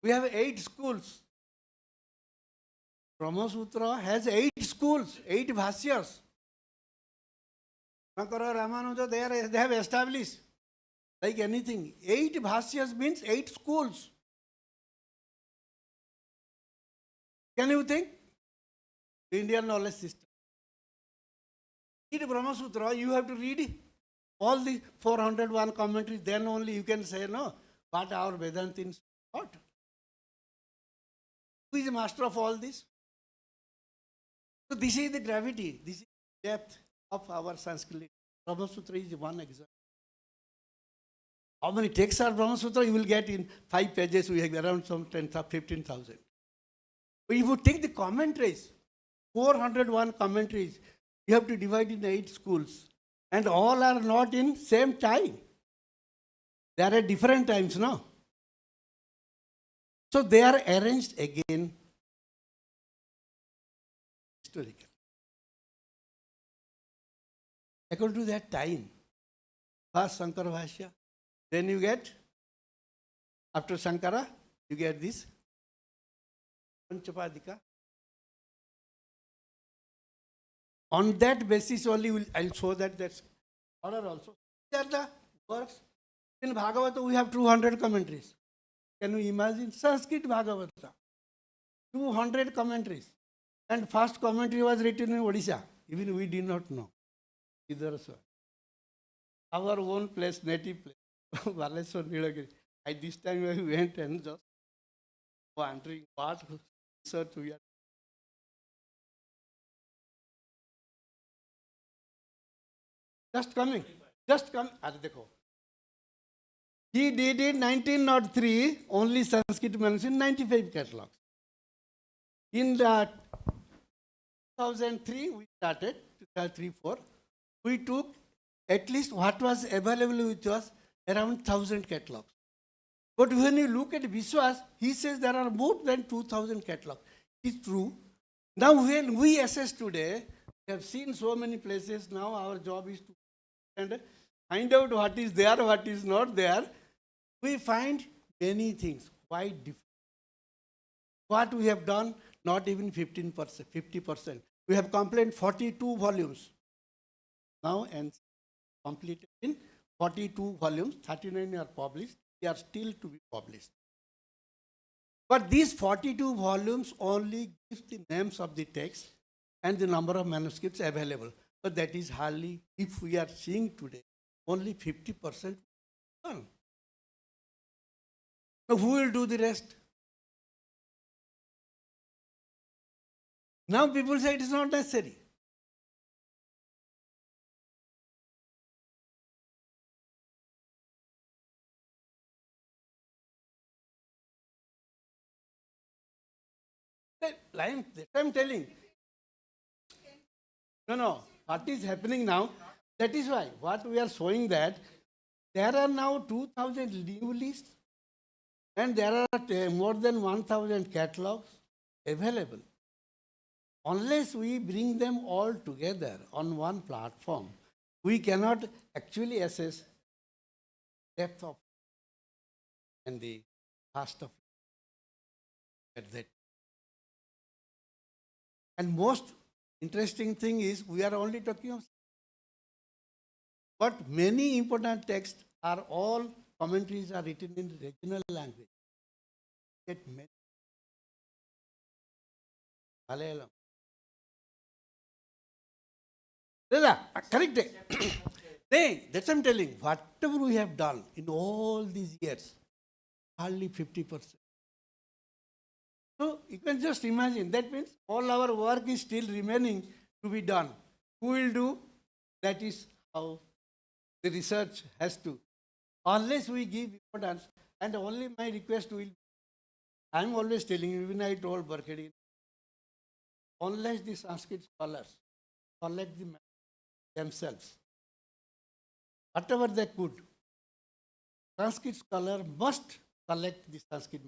We have 8 schools. Brahma Sutra has 8 schools, 8 bhashyas. Shankara, Ramanuja, they have established. Like anything, 8 bhashyas means 8 schools. Can you think? The Indian knowledge system. Read Brahma Sutra, you have to read all the 401 commentaries, then only you can say, no, what our Vedantins thought. Who is the master of all this? So this is the gravity, this is the depth of our Sanskrit. Brahma Sutra is one example. How many texts are Brahma Sutra? You will get in 5 pages, we have around some 15,000. But if you take the commentaries, 401 commentaries, you have to divide in 8 schools. And all are not in same time. They are at different times, no? So they are arranged again historically. According to that time, first Shankara Bhashya, then you get, after Shankara, you get this Panchapadika. On that basis only, I'll show that that's order also. These are the works. In Bhagavata, we have 200 commentaries. Can you imagine? Sanskrit Bhagavata, 200 commentaries. And first commentary was written in Odisha. Even we did not know. Either so. Our own place, native place, Baleswar Nilagiri. At this time, we went and just wondering what research we are. Just coming. He did in 1903, only Sanskrit manuscript, 95 catalogs. In the 2003, we started, 2003-04, we took at least what was available with us, around 1,000 catalogs. But when you look at Vishwas, he says there are more than 2,000 catalogs. It's true. Now when we assess today, we have seen so many places, now our job is to find out what is there, what is not there. We find many things quite different. What we have done, not even 15%, 50%. We have completed 42 volumes. Now and completed in 42 volumes, 39 are published, they are still to be published. But these 42 volumes only give the names of the text and the number of manuscripts available. But that is hardly, if we are seeing today, only 50% done. Now who will do the rest? Now people say it is not necessary. I'm telling. No. What is happening now? That is why what we are showing that there are now 2,000 new lists and there are more than 1,000 catalogs available. Unless we bring them all together on one platform, we cannot actually assess depth of and the cost of at that. And most interesting thing is we are only talking of, but many important texts are all commentaries are written in regional language. Get many. Malayalam. Correct. That's what I'm telling. Whatever we have done in all these years, hardly 50%. So you can just imagine, that means all our work is still remaining to be done. Who will do? That is how the research has to. Unless we give importance, and only my request will, I'm always telling you, even I told Barkadi, unless the Sanskrit scholars collect themselves, whatever they could, Sanskrit scholar must collect the Sanskrit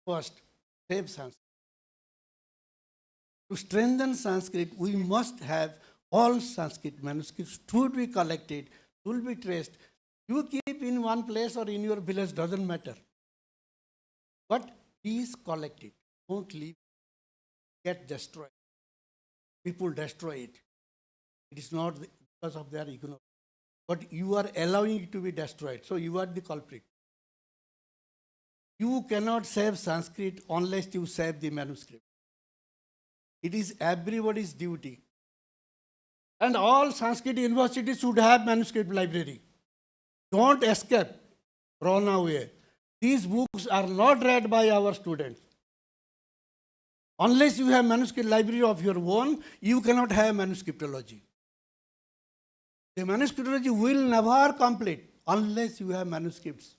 first, save Sanskrit. To strengthen Sanskrit, we must have all Sanskrit manuscripts should be collected, should be traced. You keep in one place or in your village, doesn't matter. But please collect it. Don't leave it. Get destroyed. People destroy it. It is not because of their ignorance. But you are allowing it to be destroyed. So you are the culprit. You cannot save Sanskrit unless you save the manuscript. It is everybody's duty. And all Sanskrit universities should have manuscript library. Don't escape, run away. These books are not read by our students. Unless you have manuscript library of your own, you cannot have manuscriptology. The manuscriptology will never complete unless you have manuscripts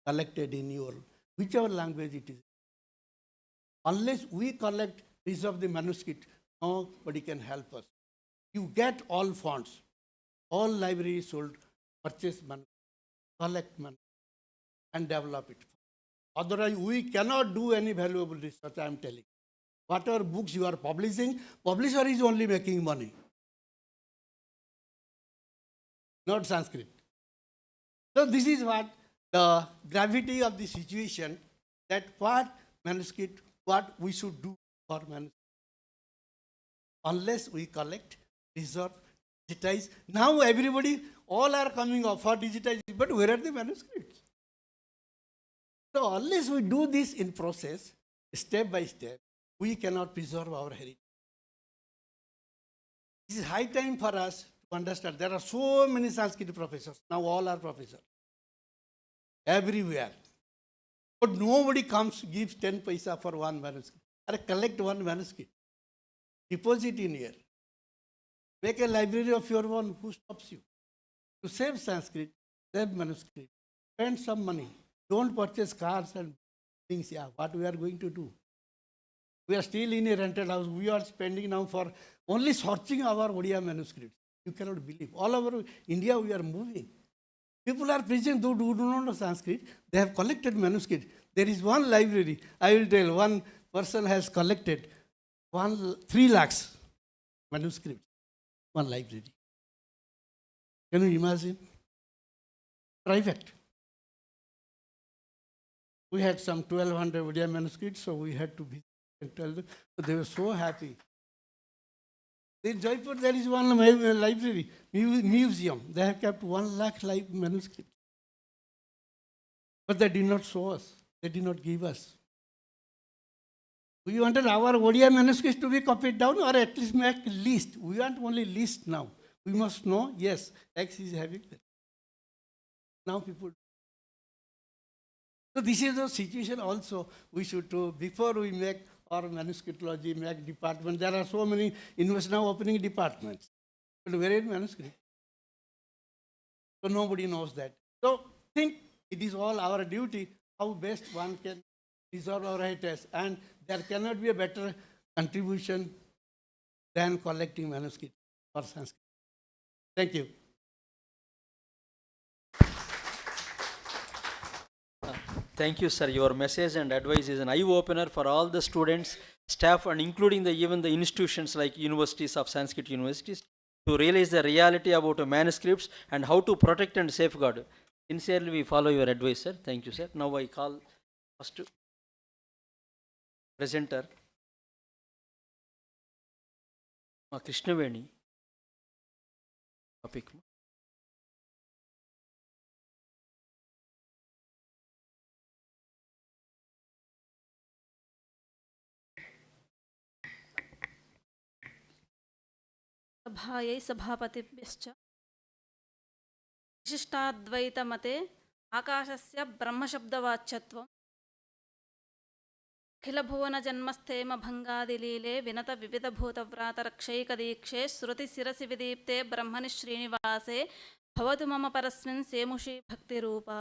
collected in your, whichever language it is. Unless we collect, preserve the manuscript, nobody can help us. You get all funds. All libraries should purchase manuscript, collect manuscript, and develop it. Otherwise, we cannot do any valuable research, I am telling. Whatever books you are publishing, publisher is only making money. Not Sanskrit. So this is what the gravity of the situation, that what manuscript, what we should do for manuscript. Unless we collect, preserve, digitize. Now everybody, all are coming up for digitizing, but where are the manuscripts? So unless we do this in process, step by step, we cannot preserve our heritage. It is high time for us to understand. There are so many Sanskrit professors. Now all are professors. Everywhere. But nobody comes, gives 10 paisa for one manuscript. Or collect one manuscript. Deposit in here. Make a library of your own. Who stops you? To save Sanskrit, save manuscript. Spend some money. Don't purchase cars and things. Yeah, what we are going to do? We are still in a rented house. We are spending now for only searching our Odia manuscripts. You cannot believe. All over India we are moving. People are preaching who do not know Sanskrit. They have collected manuscripts. There is one library. I will tell, one person has collected 3 lakhs manuscripts. One library. Can you imagine? Private. We had some 1200 Odia manuscripts, so we had to visit and tell them. So they were so happy. In Jaipur, there is one library, museum. They have kept 1 lakh manuscripts. But they did not show us. They did not give us. We wanted our Odia manuscripts to be copied down or at least make list. We want only list now. We must know, yes, X is having that. Now people. So this is the situation also we should do before we make our manuscriptology, make department. There are so many universities now opening departments. But where is manuscript? So nobody knows that. So think it is all our duty how best one can preserve our heritage. And There cannot be a better contribution than collecting manuscript for Sanskrit. Thank you. Thank you, sir. Your message and advice is an eye-opener for all the students, staff, and including even the institutions like universities of Sanskrit universities to realize the reality about manuscripts and how to protect and safeguard. Sincerely, we follow your advice, sir. Thank you, sir. Now I call first presenter, U.Krishnaveni. Topic. सभायै सभापतिभ्यश्च विशिष्टाद्वैतमते आकाशस्य ब्रह्मशब्दवाच्यत्वम् अखिलभुवनजन्मस्थेमभङ्गादिलीले विनतविविधभूतव्रातरक्षैकदीक्षे श्रुतिशिरसि विदीप्ते ब्रह्मणि श्रीनिवासे भवतु मम परस्मिन् सेमुषी भक्तिरूपा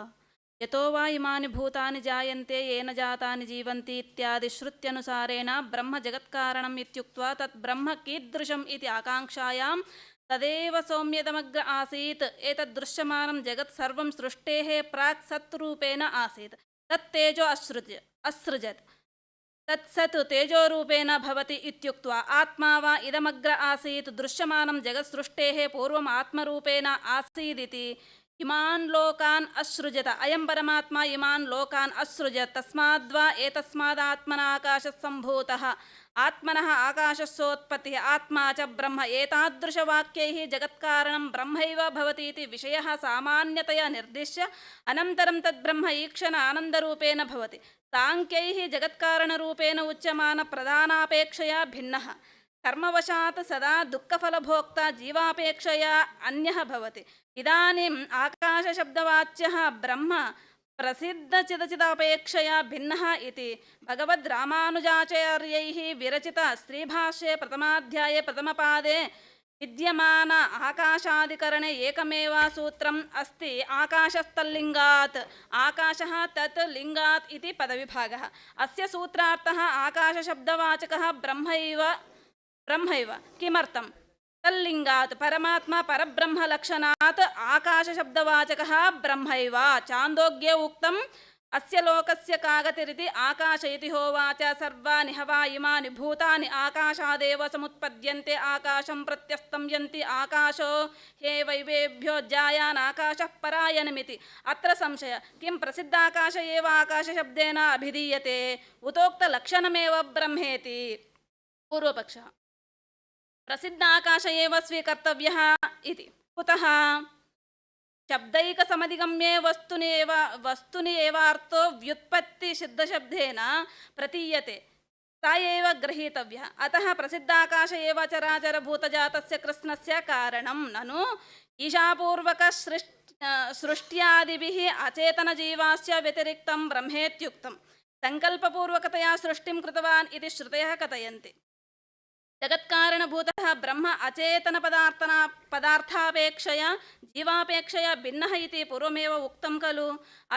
यतो वा इमानि भूतानि जायन्ते येन जातानि जीवन्ति इत्यादि श्रुत्यनुसारेण ब्रह्म जगत्कारणम् इत्युक्त्वा तत् ब्रह्म कीदृशम् इति आकाङ्क्षायां तदेव सौम्यतमग्र आसीत् एतद्दृश्यमानं जगत् सर्वं सृष्टेः प्राक् सत्रूपेण आसीत् तत्तेजो असृजत् तत्सत् तेजोरूपेण भवति इत्युक्त्वा आत्मा वा इदमग्र आसीत् दृश्यमानं जगत् सृष्टेः पूर्वम् आत्मरूपेण आसीदिति इमान् लोकान् असृजत अयं परमात्मा इमान् लोकान् असृजत् तस्माद्वा एतस्मादात्मनाकाशः सम्भूतः आत्मनः आकाशस्योत्पत्तिः आत्मा च ब्रह्म एतादृशवाक्यैः जगत्कारणं ब्रह्मैव भवति इति विषयः सामान्यतया निर्दिश्य अनन्तरं तद्ब्रह्म ईक्षण आनन्दरूपेण भवति साङ्ख्यैः जगत्कारणरूपेण उच्यमानप्रधानापेक्षया भिन्नः कर्मवशात् सदा दुःखफलभोक्ता जीवापेक्षया अन्यः भवति इदानीम् आकाशशब्दवाच्यः ब्रह्म प्रसिद्धचिदचिदापेक्षया भिन्नः इति भगवद्रामानुजाचार्यैः विरचित स्त्रीभाष्ये प्रथमाध्याये प्रथमपादे विद्यमान आकाशादिकरणे एकमेव सूत्रम् अस्ति आकाशस्तल्लिङ्गात् आकाशः तत् लिङ्गात् इति पदविभागः अस्य सूत्रार्थः आकाशशब्दवाचकः ब्रह्मैव किमर्थं तल्लिङ्गात् परमात्मा परब्रह्मलक्षणात् आकाशशब्दवाचकः ब्रह्मैव छान्दोग्ये उक्तम् अस्य लोकस्य कागतिरिति आकाश इति होवाच सर्वाणि हवा इमानि भूतानि आकाशादेव समुत्पद्यन्ते आकाशं प्रत्यस्तम्यन्ति आकाशो हे वैवेभ्यो जायान् आकाशः परायणमिति अत्र संशय किं प्रसिद्धाकाश एव आकाशशब्देन अभिधीयते उतोक्तलक्षणमेव ब्रह्मेति पूर्वपक्षः प्रसिद्धाकाश एव स्वीकर्तव्यः इति कुतः शब्दैकसमधिगम्ये वस्तुनि एवार्थो व्युत्पत्तिसिद्धशब्देन प्रतीयते सा एव गृहीतव्यः अतः प्रसिद्धाकाश एव चराचरभूतजातस्य कृष्णस्य कारणं ननु ईशापूर्वकसृष्ट्यादिभिः अचेतनजीवास्य व्यतिरिक्तं ब्रह्मेत्युक्तं संकल्पपूर्वकतया सृष्टिं कृतवान् इति श्रुतयः कथयन्ति जगत्कारणभूतः ब्रह्म अचेतनपदार्थापेक्षया जीवापेक्षया भिन्नः इति पूर्वमेव उक्तं खलु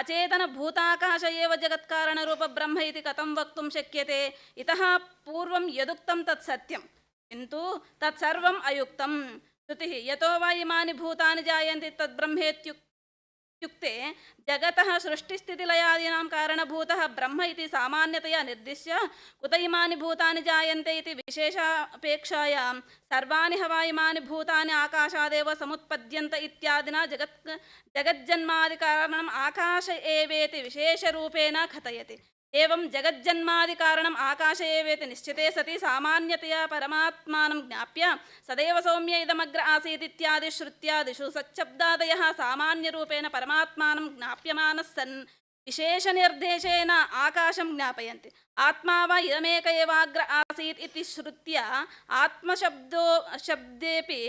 अचेतनभूताकाश एव जगत्कारणरूपब्रह्म इति कथं वक्तुं शक्यते इतः पूर्वं यदुक्तं तत् सत्यं किन्तु तत्सर्वम् अयुक्तं श्रुतिः यतो वा इमानि भूतानि जायन्ते तद्ब्रह्मेत्युक्ते जगतः सृष्टिस्थितिलयादीनां कारणभूतः ब्रह्म इति सामान्यतया निर्दिश्य कुत इमानि भूतानि जायन्ते इति विशेषापेक्षायां सर्वाणि हवा इमानि भूतानि आकाशादेव समुत्पद्यन्त इत्यादिना जगज्जन्मादिकारणम् आकाश एवेति विशेषरूपेण कथयति एवं जगज्जन्मादिकारणम् आकाश एवेति निश्चिते सति सामान्यतया परमात्मानं ज्ञाप्य सदैव सौम्य इदमग्र आसीत् इत्यादि श्रुत्यादिषु सच्छब्दादयः सामान्यरूपेण परमात्मानं ज्ञाप्यमानः सन् विशेषनिर्देशेन आकाशं ज्ञापयन्ति आत्मा वा इदमेक एवाग्र आसीत् इति श्रुत्या आत्मशब्दोऽपि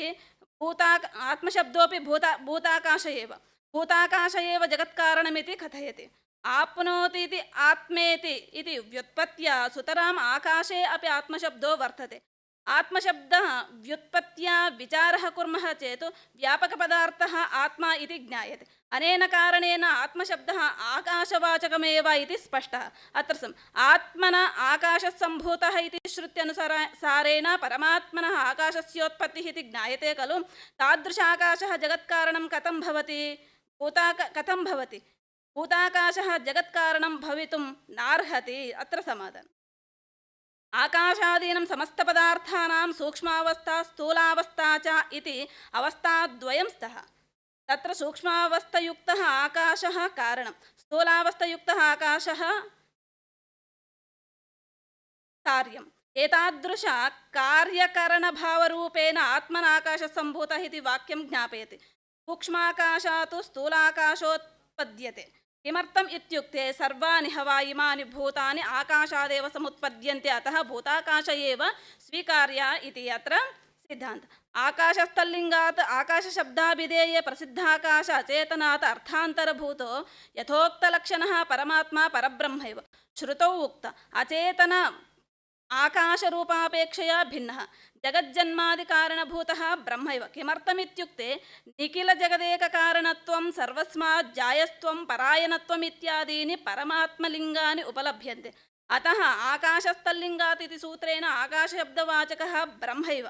भूताकाश एव जगत्कारणमिति कथयति आप्नोति इति आत्मेति इति व्युत्पत्त्या सुतराम् आकाशे अपि आत्मशब्दो वर्तते आत्मशब्दः व्युत्पत्त्या विचारः कुर्मः चेत् व्यापकपदार्थः आत्मा इति ज्ञायते अनेन कारणेन आत्मशब्दः आकाशवाचकमेव इति स्पष्टः। अत्र आत्मना आकाशसम्भूतः इति श्रुत्यनुसारेण परमात्मनः आकाशस्योत्पत्तिः इति ज्ञायते खलु। तादृश आकाशः जगत्कारणं कथं भवति? कथं भवति? भूताकाशः जगत्कारणं भवितुं नार्हति। अत्र समाधानम्। आकाशादीनां समस्तपदार्थानां सूक्ष्मावस्था स्थूलावस्था च इति अवस्थाद्वयं स्तः। तत्र सूक्ष्मावस्थयुक्तः आकाशः कारणं, स्थूलावस्थयुक्तः आकाशः कार्यम्। एतादृश कार्यकरणभावरूपेण आत्मनाकाशसम्भूतः इति वाक्यं ज्ञापयति। सूक्ष्माकाशात् स्थूलाकाशोत्पद्यते। किमर्थम् इत्युक्ते सर्वाणि हवा इमानि भूतानि आकाशादेव समुत्पद्यन्ते, अतः भूताकाश एव स्वीकार्य इति अत्र सिद्धान्त। आकाशस्थल्लिङ्गात् आकाशशब्दाभिधेये प्रसिद्धाकाश अचेतनात् अर्थान्तरभूतो यथोक्तलक्षणः परमात्मा परब्रह्मैव। श्रुतौ उक्त अचेतन आकाशरूपापेक्षया भिन्नः जगज्जन्मादिकारणभूतः ब्रह्मैव। किमर्थमित्युक्ते निखिलजगदेककारणत्वं सर्वस्मात् जायस्त्वं परायणत्वम् इत्यादीनि परमात्मलिङ्गानि उपलभ्यन्ते। अतः आकाशस्थल्लिङ्गात् इति सूत्रेण आकाशशब्दवाचकः ब्रह्मैव।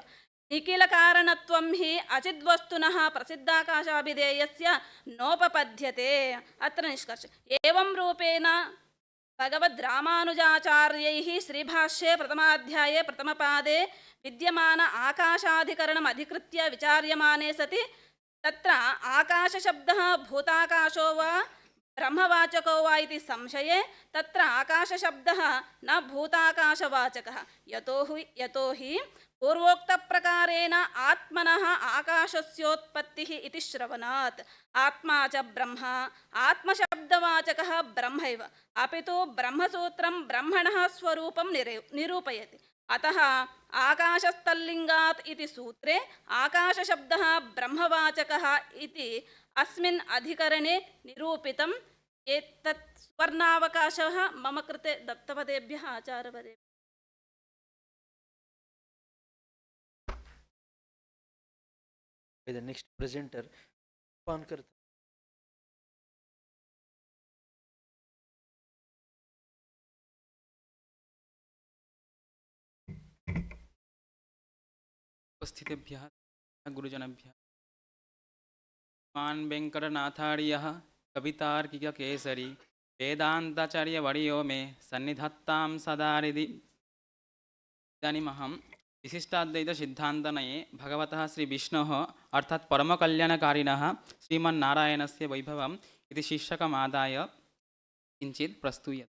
निखिलकारणत्वं हि अचिद्वस्तुनः प्रसिद्धाकाशाभिधेयस्य नोपपद्यते। अत्र निष्कर्ष एवं रूपेण भगवद्रामानुजाचार्यैः श्रीभाष्ये प्रथमाध्याये प्रथमपादे विद्यमान आकाशाधिकरणम् अधिकृत्य विचार्यमाने सति तत्र आकाशशब्दः भूताकाशो वा ब्रह्मवाचको वा इति संशये तत्र आकाशशब्दः न भूताकाशवाचकः। यतो हि पूर्वोक्तप्रकारेण आत्मनः आकाशस्योत्पत्तिः इति श्रवणात् आत्मा च ब्रह्म आत्मशब्दवाचकः ब्रह्मैव। अपि तु ब्रह्मसूत्रं ब्रह्मणः स्वरूपं निरूपयति। अतः आकाशस्थल्लिङ्गात् इति सूत्रे आकाशशब्दः ब्रह्मवाचकः इति अस्मिन् अधिकरणे निरूपितम्। एतत् स्वर्णावकाशः मम कृते दत्तपदेभ्यः आचार्यपदेभ्यः। The next presenter, DIPANKAR. उपस्थितेभ्यः गुरुजनेभ्यः मान वेंकटनाथार्यः कवितार्किककेसरी वेदान्ताचार्यवर्यो मे सन्निधत्तां सदा हृदि। इदानीमहं विशिष्टाद्वैतसिद्धान्तनये भगवतः श्रीविष्णोः अर्थात् परमकल्याणकारिणः श्रीमन्नारायणस्य वैभवम् इति शीर्षकमादाय किञ्चित् प्रस्तूयते।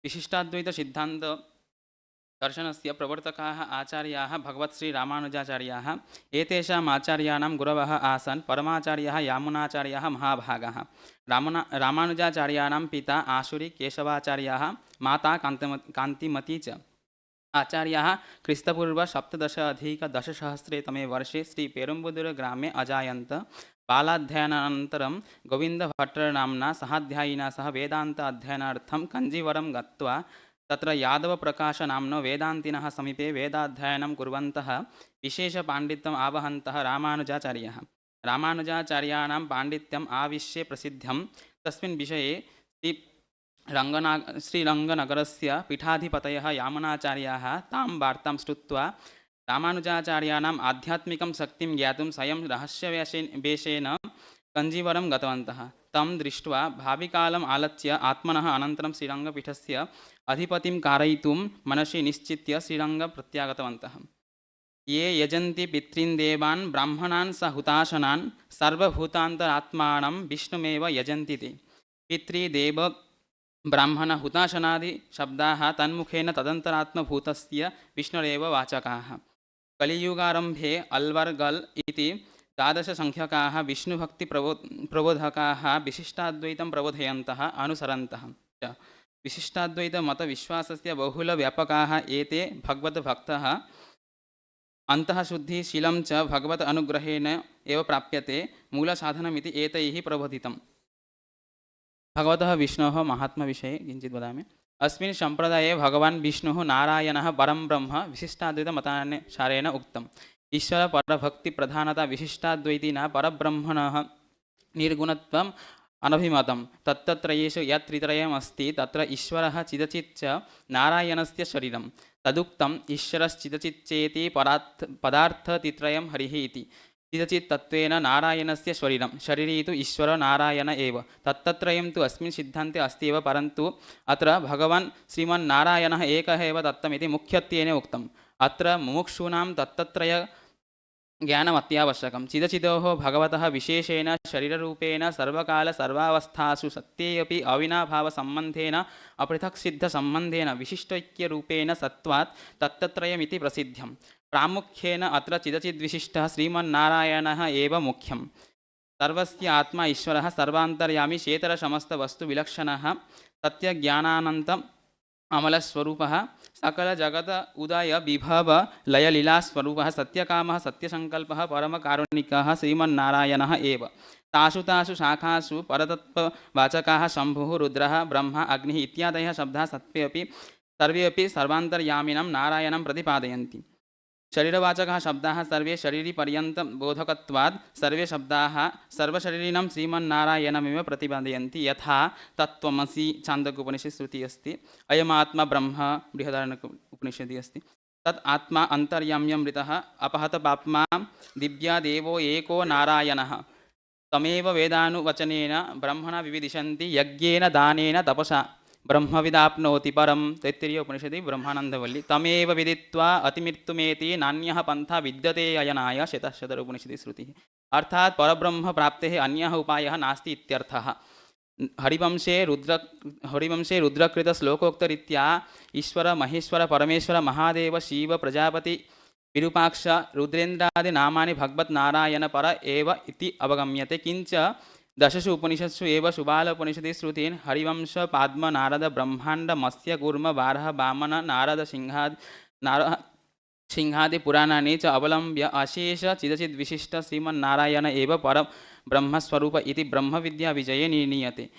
विशिष्टाद्वैतसिद्धान्तदर्शनस्य प्रवर्तकाः आचार्याः भगवत् श्रीरामानुजाचार्याः। एतेषाम् आचार्याणां गुरवः आसन् परमाचार्यः यामुनाचार्यः महाभागाः। रामानुजाचार्याणां पिता आशुरि केशवाचार्याः, माता कान्तिमती च। आचार्याः क्रिस्तपूर्व 17+1000 वर्षे श्रीपेरुम्बुदूरुग्रामे अजायन्त। बालाध्ययनानन्तरं गोविन्दभट्टनाम्ना सहाध्यायिना सह वेदान्त अध्ययनार्थं कञ्जीवरं गत्वा तत्र यादवप्रकाशनाम्नो वेदान्तिनः समीपे वेदाध्ययनं कुर्वन्तः विशेषपाण्डित्यम् आवहन्तः रामानुजाचार्यः। रामानुजाचार्याणां पाण्डित्यम् आविश्ये प्रसिद्धं। तस्मिन् विषये श्रीरङ्गनगरस्य पीठाधिपतयः यामुनाचार्याः तां वार्तां श्रुत्वा रामानुजाचार्याणाम् आध्यात्मिकं शक्तिं ज्ञातुं स्वयं रहस्यवेषेण कञ्जीवरं गतवन्तः। तं दृष्ट्वा भाविकालम् आलच्य आत्मनः अनन्तरं श्रीरङ्गपीठस्य अधिपतिं कारयितुं मनसि निश्चित्य श्रीरङ्गं प्रत्यागतवन्तः। ये यजन्ति पितॄन् देवान् ब्राह्मणान् स हुताशनान् सर्वभूतान्तरात्मानं विष्णुमेव यजन्ति ते। पितृदेव ब्राह्मण हुताशनादि शब्दाः तन्मुखेन तदन्तरात्मभूतस्य विष्णुरेव वाचकाः। कलियुगारम्भे अल्वर्गल् इति 12 संख्यकाः विष्णुभक्तिप्रबोधकाः विशिष्टाद्वैतं प्रबोधयन्तः अनुसरन्तः च। विशिष्टाद्वैतमतविश्वासस्य बहुलव्यापकाः एते भगवद्भक्तः। अन्तःशुद्धिशीलं च भगवत् अनुग्रहेण एव प्राप्यते मूलसाधनमिति एतैः प्रबोधितम्। भगवतः विष्णोः महात्म्यविषये किञ्चित् वदामि। अस्मिन् सम्प्रदाये भगवान् विष्णुः नारायणः परं ब्रह्म विशिष्टाद्वैतमतानुसारेण उक्तम्। ईश्वर परभक्तिप्रधानता विशिष्टाद्वैतिना परब्रह्मणः निर्गुणत्वम् अनभिमतं तत्तत्रयेषु यत् त्रित्रयम् अस्ति तत्र ईश्वरः चिदचित् च नारायणस्य शरीरं तदुक्तम् ईश्वरश्चिदचिच्चेति पदार्थतित्रयं हरिः इति चिदचित् तत्त्वेन नारायणस्य शरीरं शरीरी तु ईश्वर नारायण एव तत्तत्रयं तु अस्मिन् सिद्धान्ते अस्ति एव परन्तु अत्र भगवान् श्रीमन्नारायणः एकः एव दत्तमिति मुख्यत्वेन उक्तम् अत्र मुमुक्षूणां तत्तत्रय ज्ञानम् अत्यावश्यकं चिदचिदोः भगवतः विशेषेण शरीररूपेण सर्वकाल सर्वावस्थासु सत्ये अपि अविनाभावसम्बन्धेन अपृथक्सिद्धसम्बन्धेन विशिष्टैक्यरूपेण सत्त्वात् तत्तत्रयमिति प्रसिद्धं प्रामुख्येन अत्र चिदचिद्विशिष्टः श्रीमन्नारायणः एव मुख्यं सर्वस्य आत्मा ईश्वरः सर्वान्तर्यामी चेतरसमस्तवस्तुविलक्षणः सत्यज्ञानानन्तम् अमलस्वरूपः सकलजगत उदय विभव लयलीलास्वरूपः सत्यकामः सत्यसङ्कल्पः परमकारुणिकः श्रीमन्नारायणः एव तासु तासु शाखासु परतत्त्ववाचकाः शम्भुः रुद्रः ब्रह्मा अग्निः इत्यादयः शब्दाः सर्वे अपि सर्वान्तर्यामिनं नारायणं प्रतिपादयन्ति शरीरवाचकाः शब्दाः सर्वे शरीरपर्यन्तं बोधकत्वात् सर्वे शब्दाः सर्वशरीरिणं श्रीमन्नारायणमेव प्रतिपादयन्ति यथा तत्त्वमसि छान्दोग्योपनिषत् श्रुति अस्ति अयमात्मा ब्रह्म बृहदारण्यकोपनिषदि अस्ति तत् आत्मा अन्तर्याम्यमृतः अपहतपाप्मा दिव्यादेवो एको नारायणः तमेव वेदानुवचनेन ब्रह्मणा विविदिशन्ति यज्ञेन दानेन तपसा ब्रह्मविदाप्नोति परं तैत्तिरीय उपनिषदि ब्रह्मानन्दवल्ली तमेव विदित्वा अतिमृत्युमेति नान्यः पन्था विद्यते अयनाय शतशतर उपनिषदि श्रुतिः अर्थात् परब्रह्म प्राप्तेः अन्यः उपायः नास्ति इत्यर्थः हरिवंशे रुद्रकृतश्लोकोक्तरीत्या ईश्वर महेश्वर परमेश्वर महादेव शिव प्रजापति विरूपाक्ष रुद्रेन्द्रादिनामानि भगवन्नारायण पर एव इति अवगम्यते किञ्च दशसु उपनिषत्सु एव सुबालोपनिषदि श्रुतीन् हरिवंश पाद्म नारद ब्रह्मांड मत्स्य कूर्म वारह वामन नारद सिंहादि पुराणानि च अवलम्ब्य अशेष चिदचिद्विशिष्ट श्रीमन्नारायण एव परं ब्रह्मस्वरूप इति ब्रह्मविद्याविजये निर्णीयते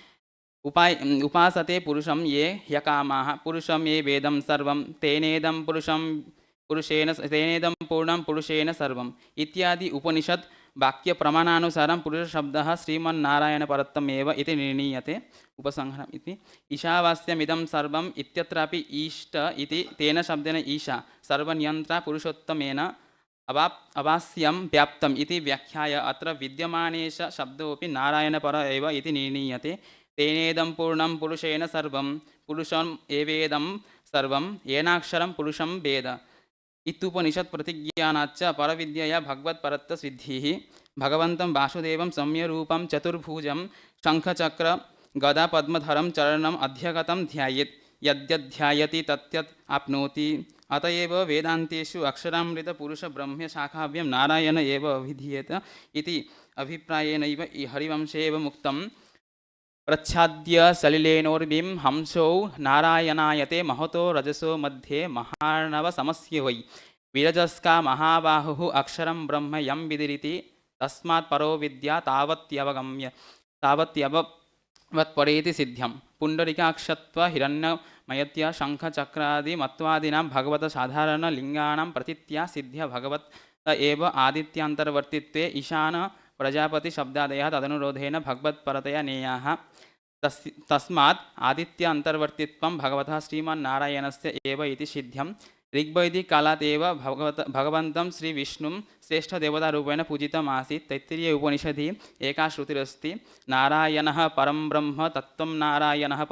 उपासते पुरुषं ये ह्यकामाः पुरुषं ये वेदं सर्वं तेनेदं तेनेदं पूर्णं पुरुषेण सर्वम् इत्यादि उपनिषत् वाक्य प्रमाणानुसारं पुरुषशब्दः श्रीमन्नारायणपरत्वमेव इति निर्णीयते उपसंहारम् इति ईशावास्यमिदं सर्वम् इत्यत्रापि ईष्ट इति तेन शब्देन ईशा सर्वनियन्त्रा पुरुषोत्तमेन अवास्यं व्याप्तम् इति व्याख्याय अत्र विद्यमानेश शब्दोऽपि नारायणपर एव इति निर्णीयते तेनेदं पूर्णं पुरुषेण सर्वं पुरुषम् एवेदं सर्वं येनाक्षरं पुरुषं वेद इत्युपनिषत् प्रतिज्ञानाच्च परविद्यया भगवत्परत्वसिद्धिः भगवन्तं वासुदेवं सम्यरूपं चतुर्भुजं शङ्खचक्र गदापद्मधरं चरणम् अध्यगतं ध्यायेत् यद्यध्यायति तत्यत् आप्नोति अतएव वेदान्तेषु अक्षरामृतपुरुषब्रह्मशाखाव्यं नारायण एव अभिधीयेत इति अभिप्रायेनैव हरिवंशे एव मुक्तं प्रच्छाद्य सलिलेनोर्विं हंसौ नारायणायते महतो रजसो मध्ये महार्णव समस्य वै विरजस्का महाबाहुः अक्षरं ब्रह्म यं विदिरिति तस्मात् परो विद्या तावत्यवत्परेति सिद्ध्यं पुण्डरीकाक्षत्व हिरण्यमयत्य शङ्खचक्रादि मत्वादीनां भगवत साधारणलिङ्गानां प्रतीत्या सिद्ध्य भगवत एव आदित्यान्तर्वर्तित्वे ईशान प्रजापति शब्दादयः तदनुरोधेन भगवत्परतया नेयाः तस्मात् आदित्य अन्तर्वर्तित्वं भगवतः श्रीमन्नारायणस्य एव इति सिद्ध्यं ऋग्वैदिककालात् एव भगवन्तं श्रीविष्णुं श्रेष्ठदेवतारूपेण पूजितम् आसीत् तैत्तिरीय उपनिषदि एका श्रुतिरस्ति नारायणः परं ब्रह्म तत्त्वं नारायणः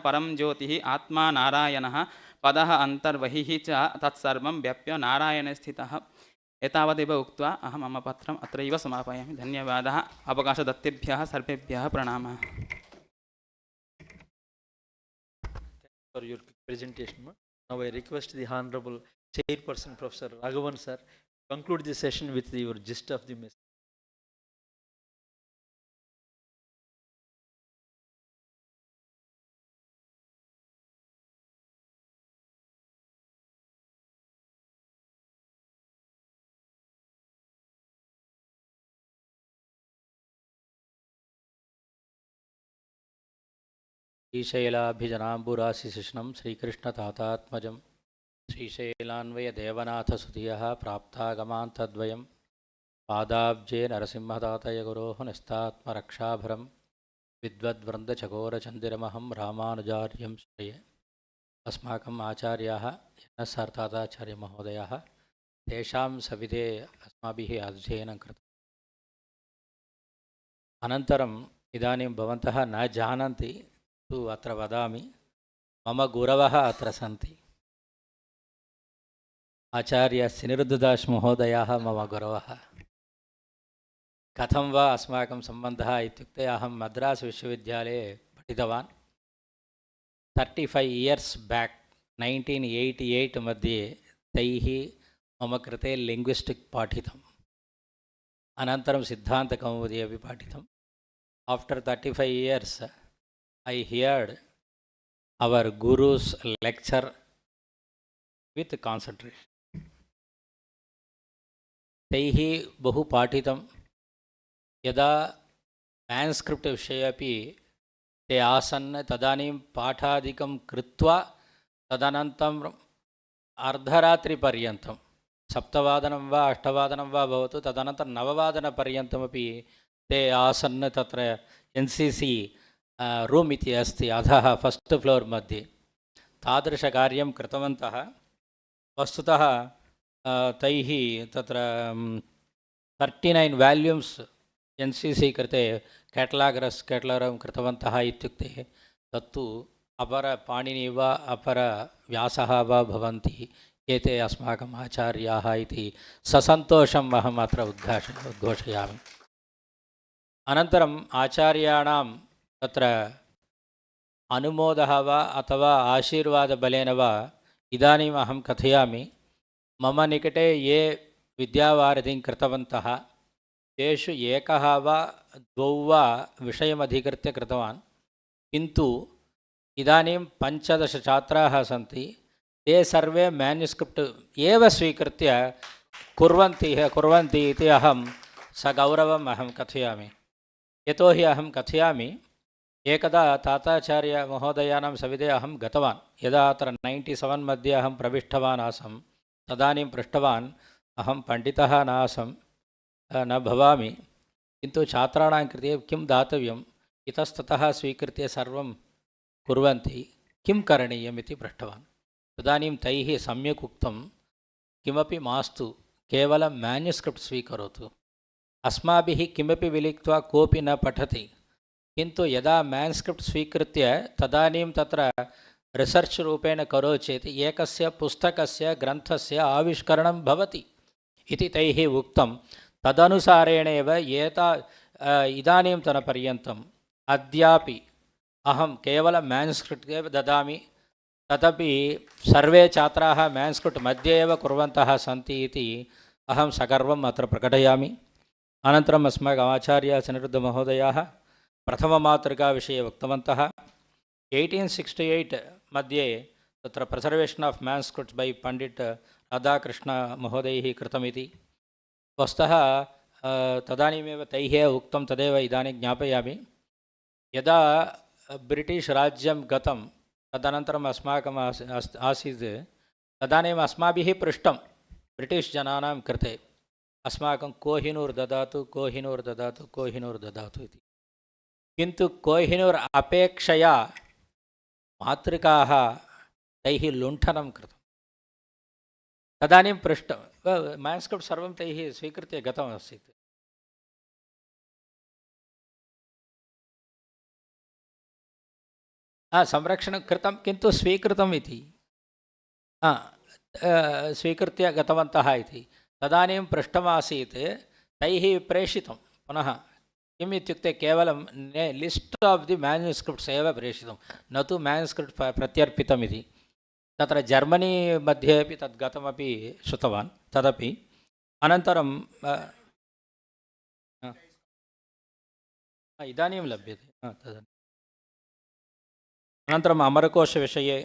परं ज्योतिः आत्मा नारायणः पदः अन्तर्बहिः च तत्सर्वं व्याप्य नारायणे स्थितः एतावदेव उक्त्वा अहं मम पत्रम् अत्रैव समापयामि धन्यवादः अवकाशदत्तेभ्यः सर्वेभ्यः प्रणामः For your presentation. Now I request the Honorable Chairperson Professor Raghavan sir conclude the session with your gist of the message. श्रीशैलाभिजनाम्बुराशिशिष्णं श्रीकृष्णतातात्मजं श्रीशैलान्वयदेवनाथसुधियः प्राप्तागमान्तद्वयं पादाब्जे नरसिंहदातय गुरोः निस्तात्मरक्षाभरं विद्वद्वृन्दचकोरचन्दिरमहं रामानुजार्यं श्रये। अस्माकम् आचार्याः ताताचार्यमहोदयाः तेषां सविधे अस्माभिः अध्ययनं कृतम्। अनन्तरम् इदानीं भवन्तः न जानन्ति तु अत्र वदामि, मम गुरवः अत्र सन्ति। आचार्य सिनिरुद्धदास महोदयाः मम गुरवः। कथं वा अस्माकं सम्बन्धः इत्युक्ते अहं मद्रास् विश्वविद्यालये पठितवान्। 35 years back 1988 मध्ये तैः मम कृते लिङ्ग्विस्टिक् पाठितम्। अनन्तरं सिद्धान्तकौमुदी अपि पाठितम्। After 35 years I heard our guru's lecture with concentration. तैः बहु पाठितं। यदा सान्स्क्रिट् विषये अपि ते आसन् तदानीं पाठादिकं कृत्वा तदनन्तरम् अर्धरात्रिपर्यन्तं 7 वा 8 वा भवतु, तदनन्तरं 9 ते आसन्। तत्र NCC रूम् इति अस्ति अधः फस्ट् फ्लोर् मध्ये, तादृशकार्यं कृतवन्तः। वस्तुतः तैः तत्र 39 वाल्यूम्स् NCC कृते केटलागरं कृतवन्तः। इत्युक्ते तत्तु अपरपाणिनि वा अपरव्यासः वा भवन्ति एते अस्माकम् आचार्याः इति ससन्तोषम् अहम् अत्र उद्घोषयामि। अनन्तरम् आचार्याणां तत्र अनुमोदः वा अथवा आशीर्वादबलेन वा इदानीम् अहं कथयामि। मम निकटे ये विद्यावारिधिं कृतवन्तः तेषु एकः वा द्वौ वा विषयमधिकृत्य कृतवान्, किन्तु इदानीं 15 छात्राः सन्ति। ते सर्वे म्यान्युस्क्रिप्ट् एव स्वीकृत्य कुर्वन्ति इति अहं सगौरवम् अहं कथयामि। यतोहि अहं कथयामि, एकदा ताताचार्यमहोदयानां सविधे अहं गतवान्। यदा अत्र 97 मध्ये अहं प्रविष्टवान् आसम्, तदानीं पृष्टवान्, अहं पण्डितः नासम्, न भवामि, किन्तु छात्राणां कृते किं दातव्यम्, इतस्ततः स्वीकृत्य सर्वं कुर्वन्ति, किं करणीयम् इति पृष्टवान्। तदानीं तैः सम्यक् उक्तं, किमपि मास्तु, केवलं म्यान्युस्क्रिप्ट् स्वीकरोतु। अस्माभिः किमपि विलिख्त्वा कोऽपि न पठति, किन्तु यदा म्यान्युस्क्रिप्ट् स्वीकृत्य तदानीं तत्र रिसर्च् रूपेण करोति चेत् एकस्य पुस्तकस्य ग्रन्थस्य आविष्करणं भवति इति तैः उक्तं। तदनुसारेण एव इदानीन्तनपर्यन्तम् अद्यापि अहं केवलं म्यान्युस्क्रिप्ट् एव ददामि। तदपि सर्वे छात्राः म्यान्युस्क्रिप्ट् मध्ये एव कुर्वन्तः सन्ति इति अहं सगर्वम् अत्र प्रकटयामि। अनन्तरम् अस्माकम् आचार्य सनिरुद्धमहोदयाः प्रथममातृकाविषये उक्तवन्तः। 1868 मध्ये तत्र प्रिसर्वेशन् आफ् म्यान्युस्क्रिप्ट्स् बै पण्डित् राधाकृष्णमहोदयैः कृतमिति। वस्तुतः तदानीमेव तैः उक्तं, तदेव इदानीं ज्ञापयामि। यदा ब्रिटिश् राज्यं गतं तदनन्तरम् अस्माकम् आसीत्, तदानीम् अस्माभिः पृष्टं ब्रिटिश् जनानां कृते, अस्माकं कोहिनूर् ददातु इति। किन्तु कोहिनूर् अपेक्षया मातृकाः तैः लुण्ठनं कृतं। तदानीं पृष्टं, म्यान्युस्क्रिप्ट् सर्वं तैः स्वीकृत्य गतमासीत्। संरक्षणं कृतं, किन्तु स्वीकृतम् इति, स्वीकृत्य गतवन्तः इति। तदानीं पृष्टमासीत्, तैः प्रेषितं पुनः। किम् इत्युक्ते केवलं लिस्ट् आफ् दि म्यान्युस्क्रिप्ट्स् एव प्रेषितं, न तु म्यान्युस्क्रिप्ट् प्रत्यर्पितम् इति। तत्र जर्मनी मध्ये अपि तद्गतमपि श्रुतवान् तदपि। अनन्तरं इदानीं लभ्यते तद्। अनन्तरम् अमरकोशविषये,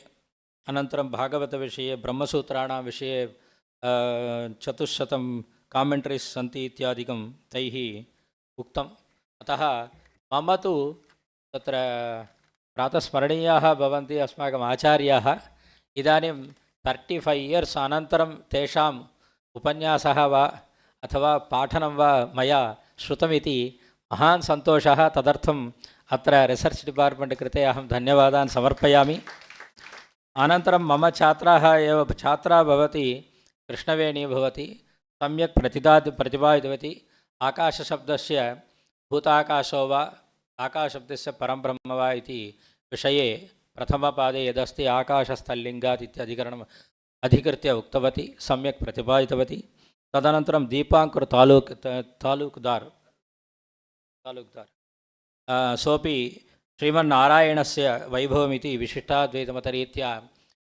अनन्तरं भागवतविषये, ब्रह्मसूत्राणां विषये 400 कामेण्ट्रीस् सन्ति इत्यादिकं तैः उक्तम्। अतः मम तु तत्र प्रातस्मरणीयाः भवन्ति अस्माकम् आचार्याः। इदानीं 35 years अनन्तरं तेषाम् उपन्यासः वा अथवा पाठनं वा मया श्रुतमिति महान् सन्तोषः। तदर्थम् अत्र रिसर्च् डिपार्ट्मेण्ट् कृते अहं धन्यवादान् समर्पयामि। अनन्तरं मम छात्रा भवति कृष्णवेणी भवति, सम्यक् प्रतिपादितवती। आकाशशब्दस्य भूताकाशो वा आकाशशब्दस्य परं ब्रह्म वा इति विषये प्रथमपादे यदस्ति आकाशस्थल्लिङ्गात् इत्यधिकरणम् अधिकृत्य उक्तवती, सम्यक् प्रतिपादितवती। तदनन्तरं दीपाङ्कुर तालूक्दार् सोपि श्रीमन्नारायणस्य वैभवमिति विशिष्टाद्वैतमतरीत्या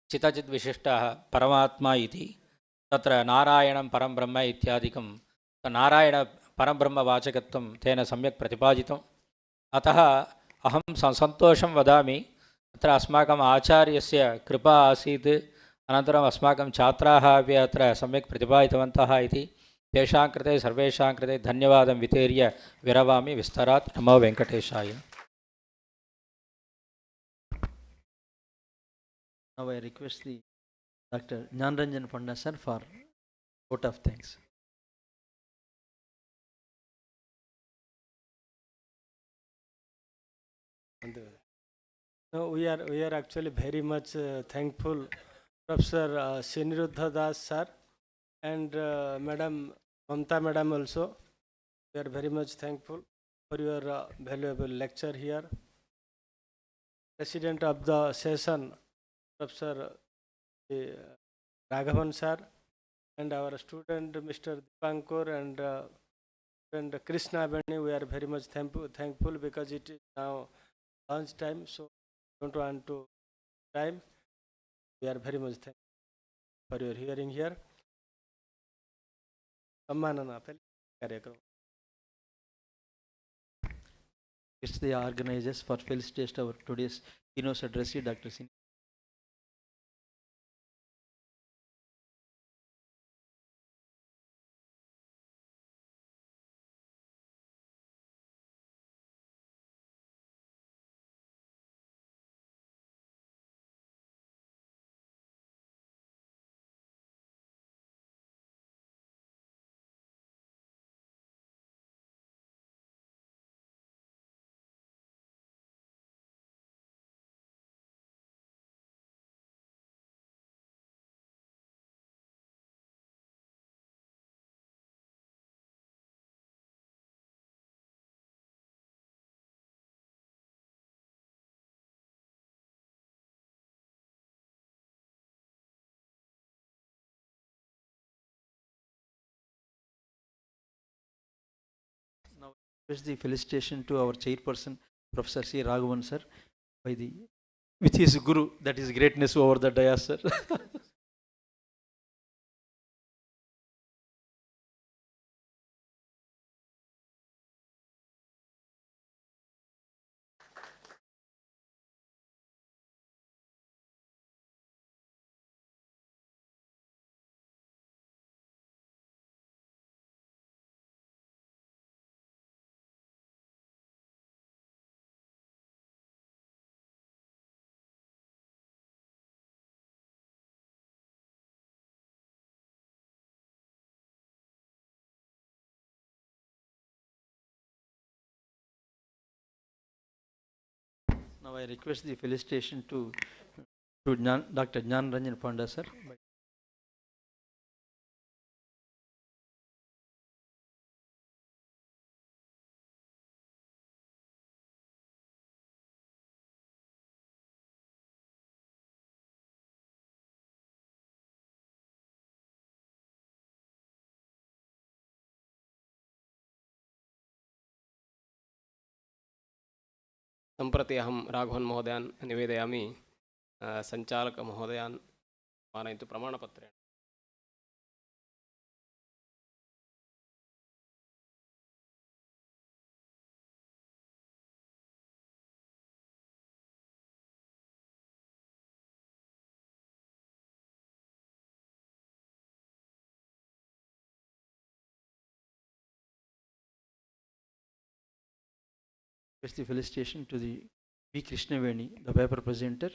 चितचिद्विशिष्टः परमात्मा इति, तत्र नारायणं परं ब्रह्म इत्यादिकं नारायण परब्रह्मवाचकत्वं तेन सम्यक् प्रतिपादितम्। अतः अहं सन्तोषं वदामि, अत्र अस्माकम् आचार्यस्य कृपा आसीत्। अनन्तरम् अस्माकं छात्राः अपि अत्र सम्यक् प्रतिपादितवन्तः इति तेषां कृते सर्वेषां कृते धन्यवादं वितीर्य विरवामि। विस्तरात् नमो वेङ्कटेशाय। Now I request the Dr. Gyanranjan Panda sir for vote of thanks. No, we are actually very much thankful, Professor Siniruddha Das sir and Madam Mamta Madam also. We are very much thankful for your valuable lecture here. President of the session, Professor Raghavan sir, and our student Mr. DIPANKAR and U.Krishnaveni, we are very much thankful because it is now lunch time, so don't want to time. We are very much thankful for your hearing here. Sammanana कार्यक्रम. It's the organizers for felicitation our today's keynote addressee, Dr. Sin. Now, request the felicitation to our chairperson, Professor C. Raghavan sir, by the with his guru, that is greatness over the dais, sir. Now I request the felicitation to Dr. Gyanranjan Panda sir. सम्प्रति अहं राघवन् महोदयान् निवेदयामि सञ्चालक महोदयान् मानयन्तु प्रमाणपत्रेण। The felicitation to the U.Krishnaveni, the paper presenter.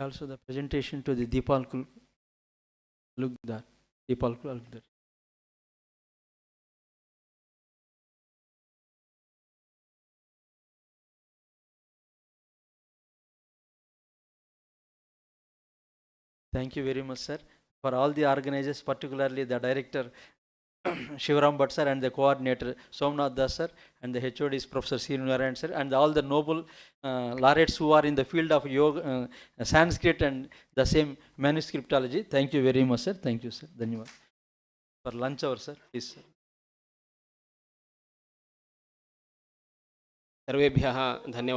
Also the presentation to the Talukdar. Talukdar. Thank you very much, sir. For all the organizers, particularly the director Shivaram Bhatt sir and the coordinator Somnath Das sir and the HOD is Professor Siniruddha sir and all the noble laureates who are in the field of yoga, Sanskrit and the same manuscriptology. Thank you very much, sir. Thank you, sir. Dhanyavad. For lunch hour, sir. Please, sir. सर्वेभ्यः धन्यवादाः.